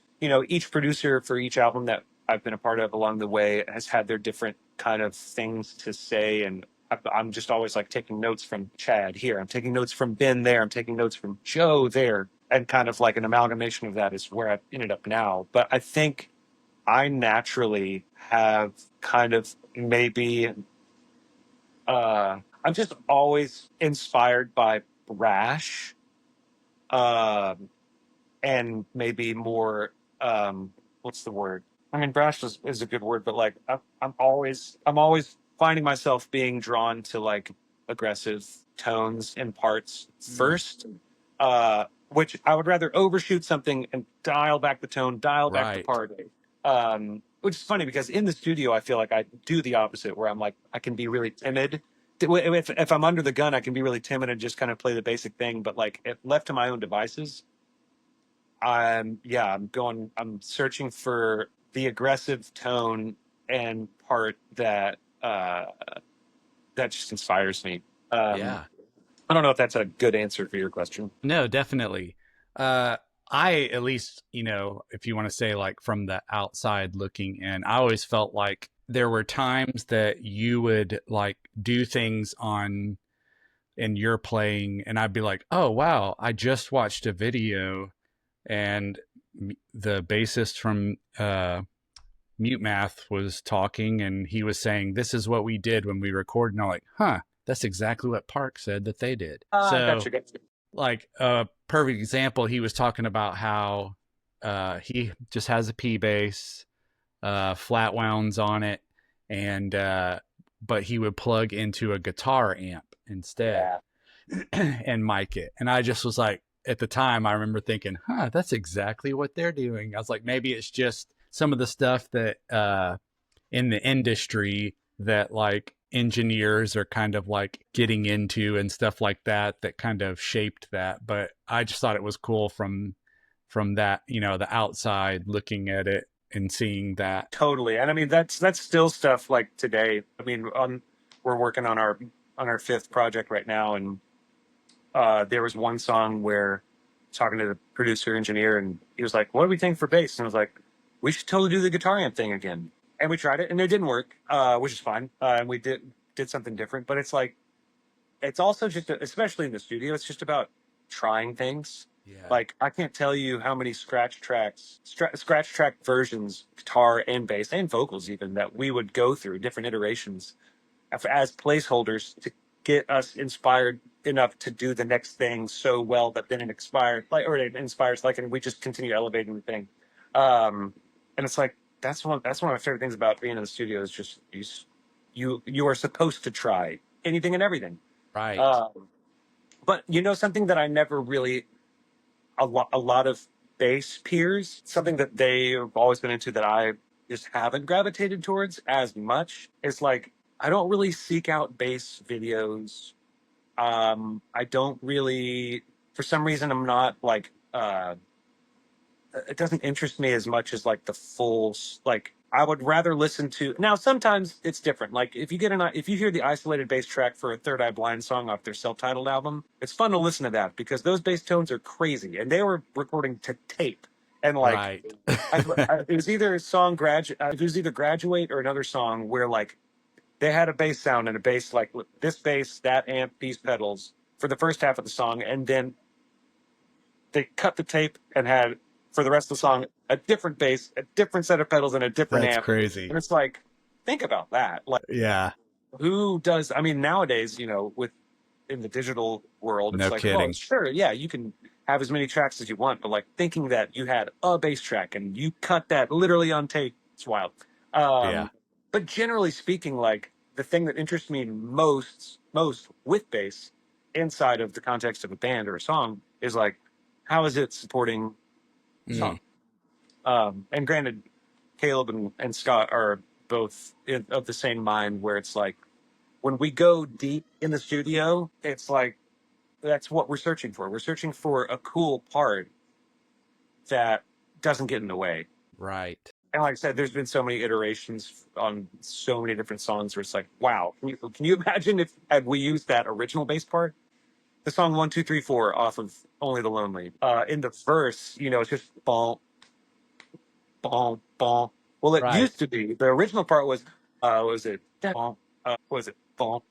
Speaker 2: each producer for each album that I've been a part of along the way has had their different kind of things to say, and I'm just always like taking notes from Chad here. I'm taking notes from Ben there. I'm taking notes from Joe there. And kind of like an amalgamation of that is where I've ended up now. But I think I naturally have kind of maybe, I'm just always inspired by brash. Um, and maybe more what's the word, I mean brash is a good word, but like I'm always finding myself being drawn to like aggressive tones and parts
Speaker 1: Mm.
Speaker 2: first, which I would rather overshoot something and dial back the tone, dial back the
Speaker 1: Right.
Speaker 2: part, which is funny because in the studio I feel like I do the opposite, where I'm like I can be really timid. If I'm under the gun, I can be really timid and just kind of play the basic thing. But like if left to my own devices, I'm searching for the aggressive tone and part that just inspires me. Um,
Speaker 1: Yeah.
Speaker 2: I don't know if that's a good answer for your question.
Speaker 1: No, definitely. Uh, I at least, if you want to say like from the outside looking in, I always felt like there were times that you would like do things on and you're playing, and I'd be like, oh wow, I just watched a video, and the bassist from Mute Math was talking, and he was saying, this is what we did when we recorded. And I'm like, huh, that's exactly what Park said that they did. So,
Speaker 2: Gotcha.
Speaker 1: like a perfect example, he was talking about how he just has a P bass, flat wounds on it, and but he would plug into a guitar amp instead
Speaker 2: Yeah,
Speaker 1: and mic it. And I just was like, at the time, I remember thinking, huh, that's exactly what they're doing. I was like, maybe it's just some of the stuff that in the industry that like engineers are kind of like getting into and stuff like that that kind of shaped that. But I just thought it was cool from that, the outside looking at it and seeing that.
Speaker 2: totally. And I mean that's still stuff like today. I mean, we're working on our fifth project right now, and there was one song where talking to the producer engineer, and he was like, "What do we think for bass?" And I was like, "We should totally do the guitar amp thing again." And we tried it, and it didn't work, which is fine. And we did something different, but it's like it's also just, especially in the studio, it's just about trying things.
Speaker 1: Yeah.
Speaker 2: Like I can't tell you how many scratch track versions, guitar and bass and vocals even, that we would go through different iterations as placeholders to get us inspired enough to do the next thing so well that then it inspires like, and we just continue elevating the thing. Um, and it's like that's one of my favorite things about being in the studio is just you are supposed to try anything and everything.
Speaker 1: Right.
Speaker 2: Um, but something that I never really a lot of bass peers, something that they've always been into that I just haven't gravitated towards as much. Is like I don't really seek out bass videos. I don't really, for some reason, I'm not like it doesn't interest me as much as like the full like I would rather listen to now sometimes it's different like if you hear the isolated bass track for a Third Eye Blind song off their self-titled album, it's fun to listen to that because those bass tones are crazy and they were recording to tape and like
Speaker 1: Right.
Speaker 2: it was either a song it was either Graduate or another song where like they had a bass sound and a bass like this bass, that amp, these pedals for the first half of the song, and then they cut the tape and had for the rest of the song a different bass, a different set of pedals, and a different
Speaker 1: That's
Speaker 2: amp.
Speaker 1: crazy.
Speaker 2: And it's like, think about that. Like,
Speaker 1: Yeah.
Speaker 2: who does? I mean, nowadays, with in the digital world, it's
Speaker 1: No
Speaker 2: like, well,
Speaker 1: kidding.
Speaker 2: sure, yeah, you can have as many tracks as you want, but like thinking that you had a bass track and you cut that literally on tape, it's wild.
Speaker 1: Yeah.
Speaker 2: Um, but generally speaking, like the thing that interests me most with bass inside of the context of a band or a song is like, how is it supporting the
Speaker 1: Mm.
Speaker 2: song? And granted, Caleb and Scott are both of the same mind, where it's like when we go deep in the studio, it's like that's what we're searching for. We're searching for a cool part that doesn't get in the way.
Speaker 1: Right.
Speaker 2: And like I said, there's been so many iterations on so many different songs where it's like, wow, can you imagine if had we used that original bass part? The song 1, 2, 3, 4 off of Only the Lonely. In the verse, it's just ball, ball, ball. Well, it
Speaker 1: Right.
Speaker 2: used to be. The original part was it ball, was it ball,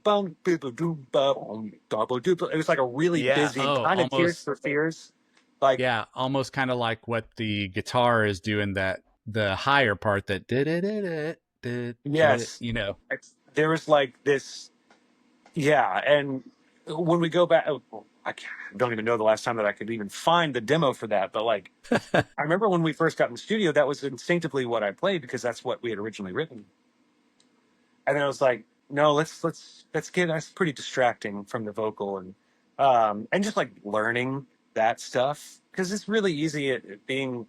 Speaker 2: bum, people do bum, double do. It was like a really
Speaker 1: Yeah.
Speaker 2: busy
Speaker 1: Oh,
Speaker 2: kind of Tears
Speaker 1: almost.
Speaker 2: for Fears. Like,
Speaker 1: Yeah. Almost kind of like what the guitar is doing, that the higher part that did it,
Speaker 2: yes, there was like this. Yeah, and when we go back, don't even know the last time that I could even find the demo for that. But like, I remember when we first got in the studio, that was instinctively what I played because that's what we had originally written. And then I was like, no, let's get that's pretty distracting from the vocal and just like learning that stuff because it's really easy at being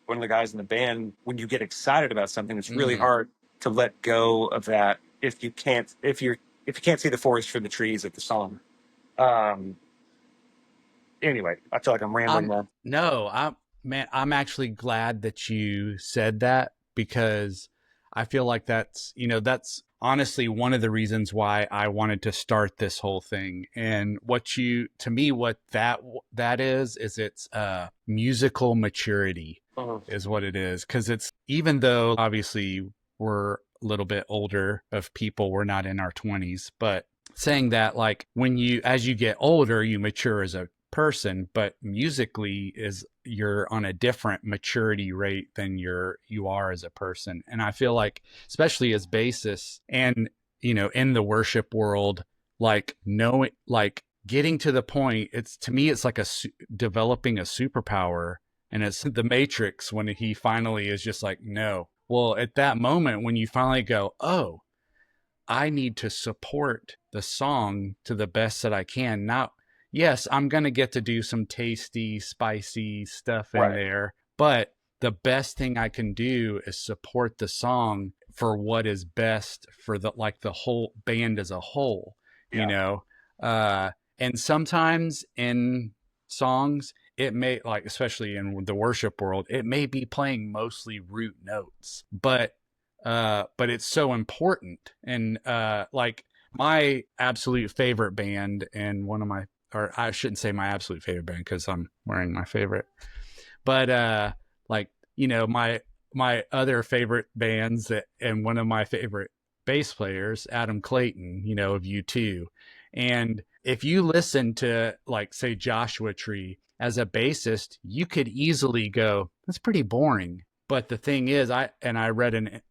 Speaker 2: one of the guys in the band when you get excited about something. It's really
Speaker 1: Mm.
Speaker 2: hard to let go of that if you can't see the forest for the trees of the song. Um, anyway, I feel like I'm rambling
Speaker 1: I'm
Speaker 2: now.
Speaker 1: no, I'm actually glad that you said that, because I feel like that's honestly one of the reasons why I wanted to start this whole thing. And to me, what that is it's musical maturity
Speaker 2: Mhm.
Speaker 1: is what it is. Cause it's, even though obviously we're a little bit older of people, we're not in our 20s, but saying that, like, as you get older, you mature as a person, but musically is you're on a different maturity rate than you are as a person. And I feel like, especially as bassists and in the worship world, like knowing, like getting to the point, it's, to me, it's like developing a superpower. And it's the Matrix, when he finally is just like, no. Well, at that moment when you finally go, oh, I need to support the song to the best that I can. Now, yes, I'm going to get to do some tasty, spicy stuff in
Speaker 2: Right.
Speaker 1: there, but the best thing I can do is support the song for what is best for the whole band as a whole, you
Speaker 2: Yeah.
Speaker 1: know? Uh, and sometimes in songs, it may, like, especially in the worship world, it may be playing mostly root notes, but it's so important. And like, my absolute favorite band, and one of my, or I shouldn't say my absolute favorite band because I'm wearing my favorite, but like, my other favorite bands, and one of my favorite bass players, Adam Clayton, of U2. And if you listen to, like, say, Joshua Tree as a bassist, you could easily go, that's pretty boring. But the thing is, I read an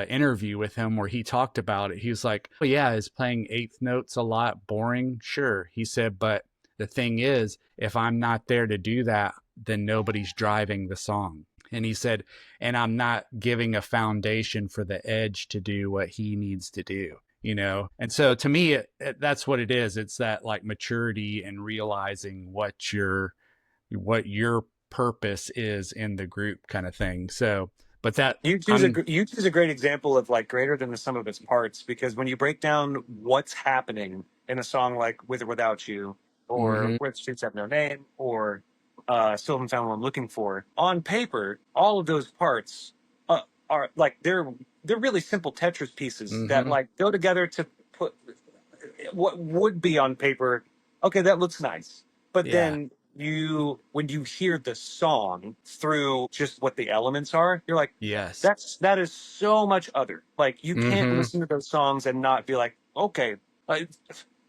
Speaker 1: interview with him where he talked about it. He was like, oh, yeah, is playing eighth notes a lot boring? Sure. He said, but the thing is, if I'm not there to do that, then nobody's driving the song. And he said, and I'm not giving a foundation for the edge to do what he needs to do, And so to me, that's what it is. It's that, like, maturity and realizing what you're purpose is in the group kind of thing. So, but that
Speaker 2: You you choose a great example of like greater than the sum of its parts, because when you break down what's happening in a song like "With or Without You" or
Speaker 1: Mhm,
Speaker 2: "Where the Streets Have No Name" or "Still Haven't Found What I'm Looking For," on paper, all of those parts are like they're really simple Tetris pieces that
Speaker 1: mhm,
Speaker 2: like go together to put what would be on paper, okay, that looks nice. But
Speaker 1: yeah,
Speaker 2: then when you hear the song through just what the elements are, you're like,
Speaker 1: yes,
Speaker 2: that is so much other. Like you can't
Speaker 1: mhm,
Speaker 2: listen to those songs and not be like, okay, uh,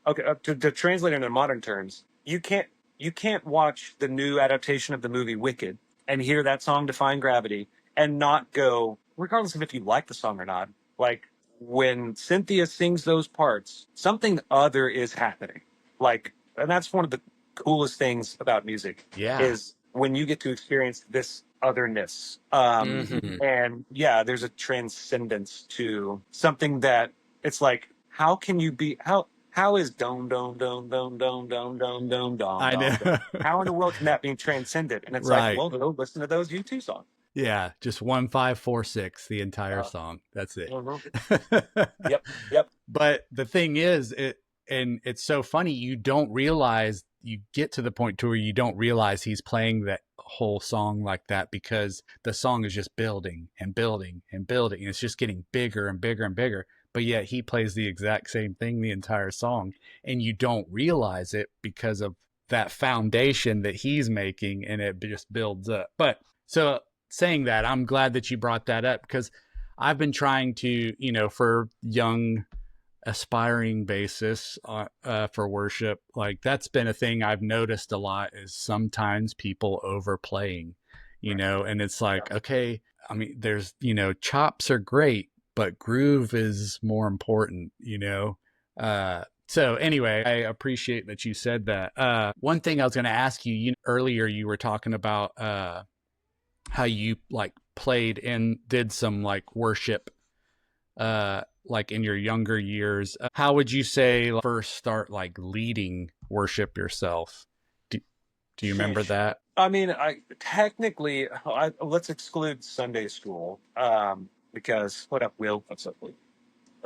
Speaker 2: okay. To translate into modern terms, you can't watch the new adaptation of the movie Wicked and hear that song Defying Gravity and not go, regardless of if you like the song or not, like when Cynthia sings those parts, something other is happening. Like, and that's one of the coolest things about music
Speaker 1: yeah,
Speaker 2: is when you get to experience this otherness.
Speaker 1: mhm,
Speaker 2: And yeah, there's a transcendence to something that it's like, how can you be how is dome dome dome dome dome dome dome dome dome
Speaker 1: I know.
Speaker 2: dome? How in the world can that be transcended? And it's like,
Speaker 1: Right.
Speaker 2: well, go listen to those U2 songs.
Speaker 1: Yeah, just 1546 the entire
Speaker 2: Uh,
Speaker 1: song. That's it.
Speaker 2: mhm. Yep, yep.
Speaker 1: But the thing is, it's so funny, you don't realize, you get to the point to where you don't realize he's playing that whole song like that, because the song is just building and building and building, and it's just getting bigger and bigger and bigger. But yet he plays the exact same thing the entire song, and you don't realize it because of that foundation that he's making, and it just builds up. But so, saying that, I'm glad that you brought that up, because I've been trying to, for young aspiring bassists, for worship, like that's been a thing I've noticed a lot, is sometimes people overplaying,
Speaker 2: Right.
Speaker 1: and it's
Speaker 2: Yeah.
Speaker 1: like, okay, I mean, there's, chops are great, but groove is more important, so anyway, I appreciate that you said that. One thing I was going to ask you, earlier you were talking about how you like played and did some like worship, like in your younger years. How would you say first start like leading worship yourself? do, do you remember
Speaker 2: Sheesh.
Speaker 1: that?
Speaker 2: I mean, I technically, let's exclude Sunday school, because what up, Will? What's up, Will?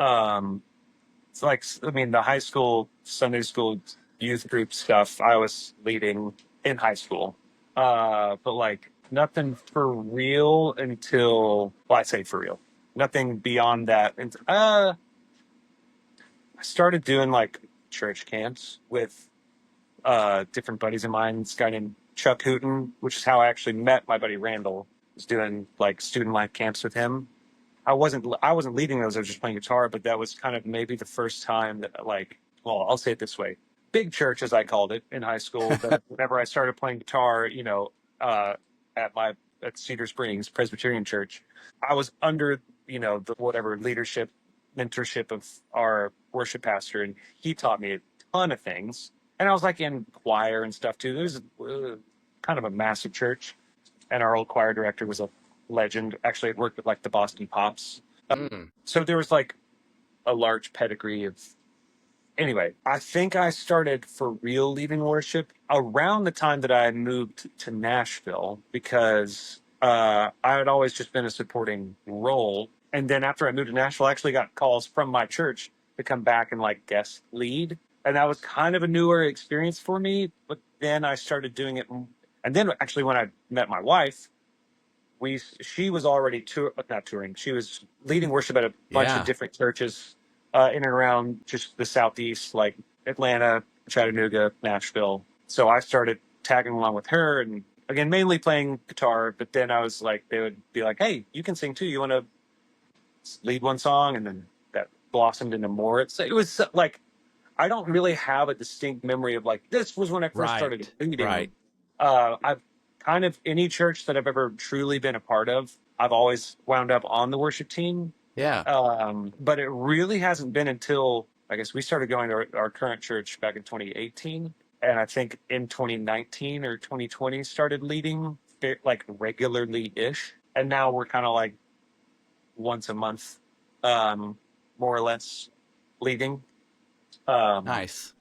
Speaker 2: Um, it's like, I mean, the high school, Sunday school youth group stuff I was leading in high school, but like nothing for real until, well, I say for real, nothing beyond that. And I started doing like church camps with different buddies of mine. This guy named Chuck Hooten, which is how I actually met my buddy Randall. Was doing like student life camps with him. I wasn't leading those. I was just playing guitar, but that was kind of maybe the first time that like, well, I'll say it this way: big church, as I called it in high school. That whenever I started playing guitar, uh, at my at Cedar Springs Presbyterian Church, I was under the whatever leadership, mentorship of our worship pastor, and he taught me a ton of things. And I was like in choir and stuff too. It was kind of a massive church, and our old choir director was a legend. Actually, it worked with like the Boston Pops.
Speaker 1: Mm,
Speaker 2: So there was like a large pedigree of. Anyway, I think I started for real leading worship around the time that I moved to Nashville, because I had always just been a supporting role. And then after I moved to Nashville, I actually got calls from my church to come back and like guest lead. And that was kind of a newer experience for me. But then I started doing it. And then actually, when I met my wife, she was already not touring. She was leading worship at a bunch of
Speaker 1: yeah,
Speaker 2: different churches in and around just the southeast, like Atlanta, Chattanooga, Nashville. So I started tagging along with her, and again, mainly playing guitar. But then I was like, they would be like, "Hey, you can sing too. You want to lead one song?" And then that blossomed into more. It was like I don't really have a distinct memory of like this was when I first started
Speaker 1: right,
Speaker 2: leading.
Speaker 1: right,
Speaker 2: I've kind of any church that I've ever truly been a part of, I've always wound up on the worship team.
Speaker 1: yeah,
Speaker 2: But it really hasn't been until I guess we started going to our current church back in 2018, and I think in 2019 or 2020 started leading like regularly ish, and now we're kind of like once a month, um, more or less leading. Um,
Speaker 1: nice.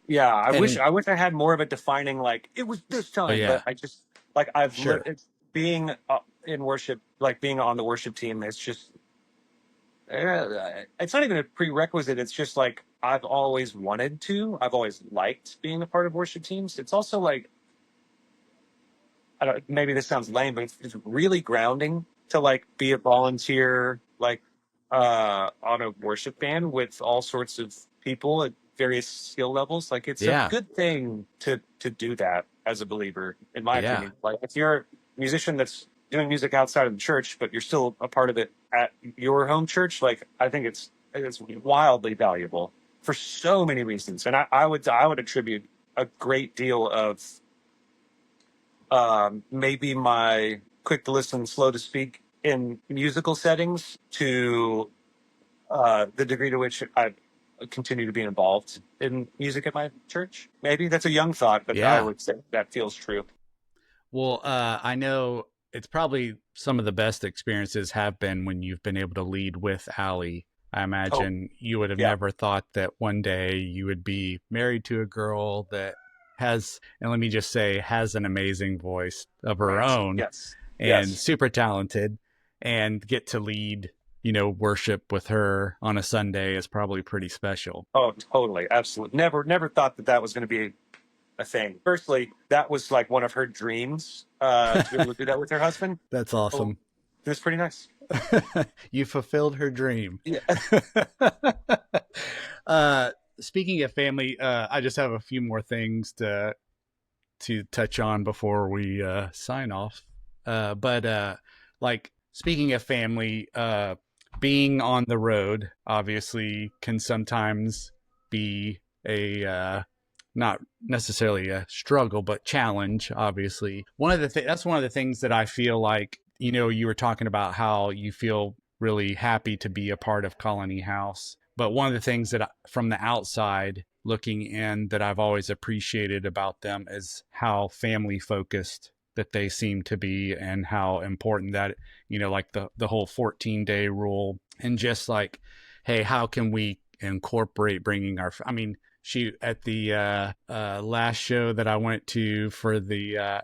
Speaker 2: Yeah,
Speaker 1: And
Speaker 2: I wish I had more of a defining like it was this
Speaker 1: oh
Speaker 2: time, but
Speaker 1: yeah,
Speaker 2: I just Like I've lived
Speaker 1: Sure.
Speaker 2: it's being in worship, like being on the worship team. It's just it's not even a prerequisite. It's just like I've always wanted to. I've always liked being a part of worship teams. It's also like I don't, maybe this sounds lame, but it's really grounding to like be a volunteer, like on a worship band with all sorts of people at various skill levels. Like it's a
Speaker 1: Yeah.
Speaker 2: good thing to do that as a believer, in my
Speaker 1: Yeah.
Speaker 2: opinion. Like if you're a musician that's doing music outside of the church, but you're still a part of it at your home church, like I think it's wildly valuable for so many reasons. And I would attribute a great deal of maybe my quick to listen, slow to speak in musical settings to the degree to which I continue to be involved in music at my church. Maybe that's a young thought, but I
Speaker 1: Yeah.
Speaker 2: would say that feels true.
Speaker 1: Well, I know it's probably some of the best experiences have been when you've been able to lead with Allie. I
Speaker 2: Oh,
Speaker 1: imagine you would have
Speaker 2: yeah.
Speaker 1: never thought that one day you would be married to a girl that has, and let me just say, has an amazing voice of her
Speaker 2: Right.
Speaker 1: own
Speaker 2: Yes.
Speaker 1: and
Speaker 2: Yes.
Speaker 1: super talented, and get to lead, worship with her on a Sunday is probably pretty special.
Speaker 2: Oh, totally. Absolutely. Never thought that that was going to be a thing. Firstly, that was like one of her dreams to be able to do that with her husband.
Speaker 1: That's
Speaker 2: So
Speaker 1: awesome.
Speaker 2: it was pretty nice.
Speaker 1: You fulfilled her dream.
Speaker 2: Yeah.
Speaker 1: uh, Speaking of family, I just have a few more things to touch on before we sign off. But like speaking of family, being on the road obviously can sometimes be a not necessarily a struggle, but challenge. Obviously, that's one of the things that I feel like you were talking about how you feel really happy to be a part of Colony House. But one of the things that from the outside looking in that I've always appreciated about them is how family focused that they seem to be and how important that, like the whole 14-day rule and just like, hey, how can we incorporate bringing I mean, she at the last show that I went to for the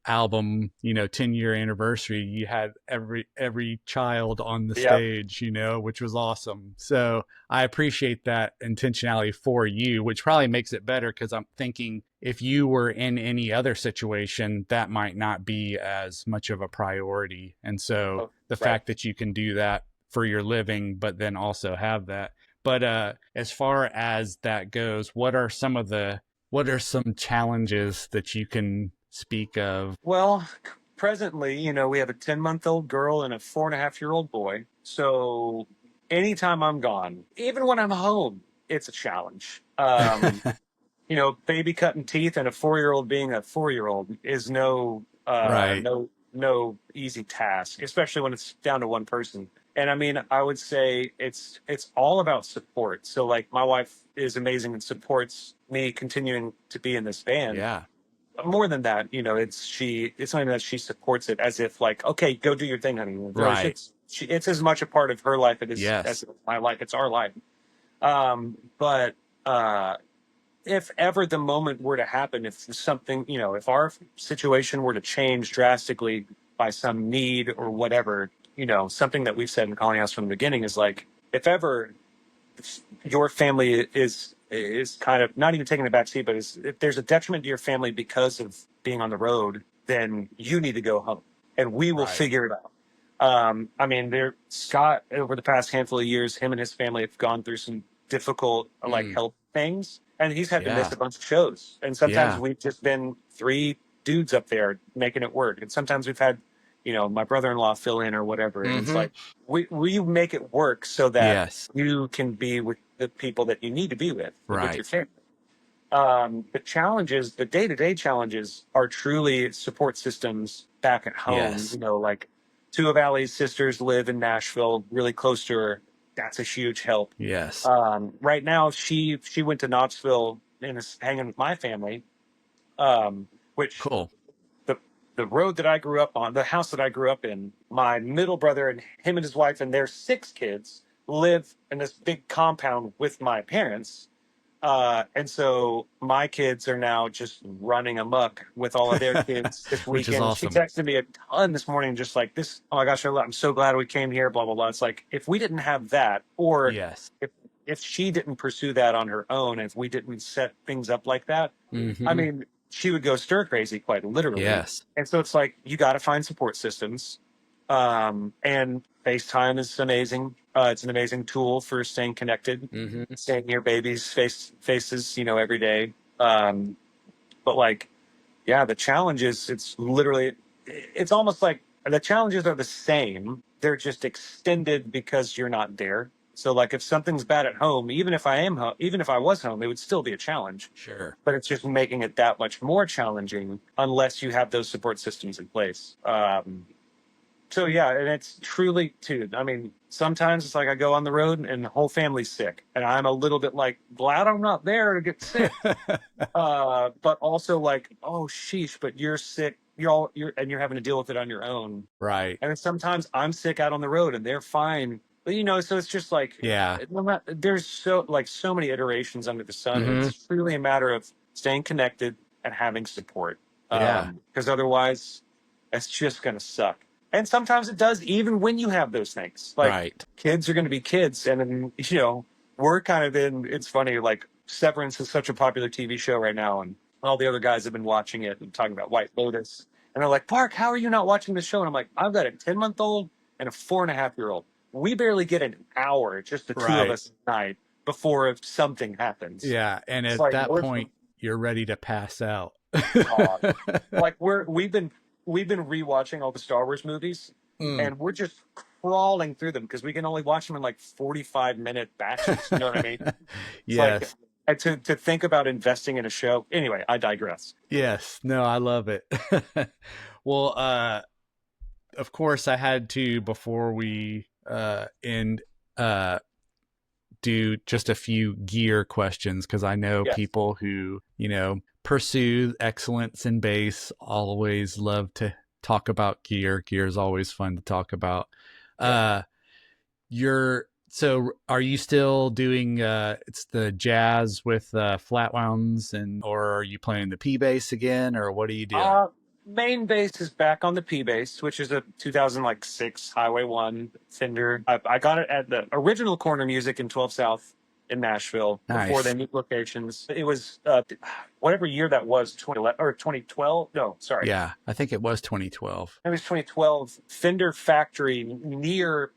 Speaker 1: album 10-year anniversary, you had every child on the
Speaker 2: Yeah.
Speaker 1: stage, which was awesome. So I appreciate that intentionality for you, which probably makes it better because I'm thinking if you were in any other situation that might not be as much of a priority. And so
Speaker 2: Oh,
Speaker 1: the
Speaker 2: right.
Speaker 1: fact that you can do that for your living but then also have that. But as far as that goes, what are some challenges that you can speak of?
Speaker 2: Well, presently, we have a 10-month-old girl and a 4.5-year-old boy. So anytime I'm gone, even when I'm home, it's a challenge. Baby cutting teeth and a 4-year-old being a 4-year-old is
Speaker 1: Right.
Speaker 2: no easy task, especially when it's down to one person. And I mean, I would say it's all about support. So like my wife is amazing and supports me continuing to be in this band.
Speaker 1: Yeah.
Speaker 2: More than that, it's not even that she supports it as if like, okay, go do your thing, honey.
Speaker 1: Right.
Speaker 2: It's as much a part of her life as
Speaker 1: Yes.
Speaker 2: my life. It's our life. But if ever the moment were to happen, if something, if our situation were to change drastically by some need or whatever, something that we've said in Colony House from the beginning is like, if ever your family is kind of not even taking a back seat, but if there's a detriment to your family because of being on the road, then you need to go home, and we will
Speaker 1: Right.
Speaker 2: figure it out. I mean, Scott over the past handful of years, him and his family have gone through some difficult like
Speaker 1: Mm.
Speaker 2: health things, and he's had to miss
Speaker 1: Yeah.
Speaker 2: a bunch of shows. And sometimes
Speaker 1: Yeah.
Speaker 2: we've just been three dudes up there making it work, and sometimes we've had, my brother-in-law fill in or whatever. And it's
Speaker 1: Mm-hmm.
Speaker 2: like we make it work so that
Speaker 1: Yes.
Speaker 2: you can be with the people that you need to be with
Speaker 1: Right.
Speaker 2: your family. The challenges, the day-to-day challenges, are truly support systems back at home.
Speaker 1: Yes.
Speaker 2: Like two of Allie's sisters live in Nashville, really close to her. That's a huge help.
Speaker 1: Yes.
Speaker 2: Right now, she went to Knoxville and is hanging with my family, which
Speaker 1: Cool.
Speaker 2: the the road that I grew up on, the house that I grew up in, my middle brother and him and his wife and their 6 kids live in this big compound with my parents. And so my kids are now just running amok with all of their kids this
Speaker 1: Which is
Speaker 2: weekend. She
Speaker 1: awesome.
Speaker 2: texted me a ton this morning, just like this. Oh my gosh, I'm so glad we came here. Blah blah blah. It's like if we didn't have that, or
Speaker 1: Yes.
Speaker 2: if if she didn't pursue that on her own, if we didn't set things up like that, I
Speaker 1: Hmm.
Speaker 2: mean, she would go stir crazy, quite literally.
Speaker 1: Yes.
Speaker 2: And so it's like you got to find support systems. And FaceTime is amazing. It's an amazing tool for staying connected,
Speaker 1: Hmm.
Speaker 2: seeing your baby's faces, every day. But like, yeah, the challenge is it's almost like the challenges are the same. They're just extended because you're not there. So like, if something's bad at home, even if I am home, even if I was home, it would still be a challenge.
Speaker 1: Sure.
Speaker 2: But it's just making it that much more challenging unless you have those support systems in place. So yeah, and it's truly too. I mean, sometimes it's like I go on the road and the whole family's sick, and I'm a little bit like glad I'm not there to get sick. But also like, oh sheesh, but you're sick. You're having to deal with it on your own.
Speaker 1: Right.
Speaker 2: And then sometimes I'm sick out on the road and they're fine. But so it's just like
Speaker 1: Yeah.
Speaker 2: there's so many iterations under the sun, and
Speaker 1: Hmm.
Speaker 2: it's really a matter of staying connected and having support.
Speaker 1: Yeah.
Speaker 2: Because otherwise, it's just gonna suck. And sometimes it does, even when you have those things. Like
Speaker 1: Right.
Speaker 2: kids are gonna be kids, and then we're kind of in. It's funny, like Severance is such a popular TV show right now, and all the other guys have been watching it and talking about White Lotus. And they're like, Park, how are you not watching the show? And I'm like, I've got a 10-month-old and a 4.5-year-old. We barely get an hour, just the two of
Speaker 1: Right.
Speaker 2: us at night, before if something happens.
Speaker 1: Yeah. And
Speaker 2: It's
Speaker 1: at
Speaker 2: like
Speaker 1: that point, you're ready to pass out.
Speaker 2: uh, like we've been rewatching all the Star Wars movies,
Speaker 1: Mm.
Speaker 2: and we're just crawling through them because we can only watch them in like 45-minute batches. You know what I mean? It's like,
Speaker 1: Yes.
Speaker 2: and to think about investing in a show. Anyway, I digress.
Speaker 1: Yes. No, I love it. Well, of course I had to, before we end, uh do just a few gear questions, because I know
Speaker 2: Yes.
Speaker 1: people who, pursue excellence in bass always love to talk about gear. Gear is always fun to talk about.
Speaker 2: Yeah.
Speaker 1: Uh so are you still doing it's the jazz with flat wounds, or are you playing the P bass again, or what are you doing?
Speaker 2: Uh, Main bass is back on the P bass, which is a 2006 Highway 1 Fender. I got it at the original Corner Music in 12 South in Nashville before they
Speaker 1: Nice.
Speaker 2: moved locations. It was whatever year that was, 2011 or 2012. No, sorry.
Speaker 1: Yeah, I think it was 2012.
Speaker 2: It was 2012. Fender factory near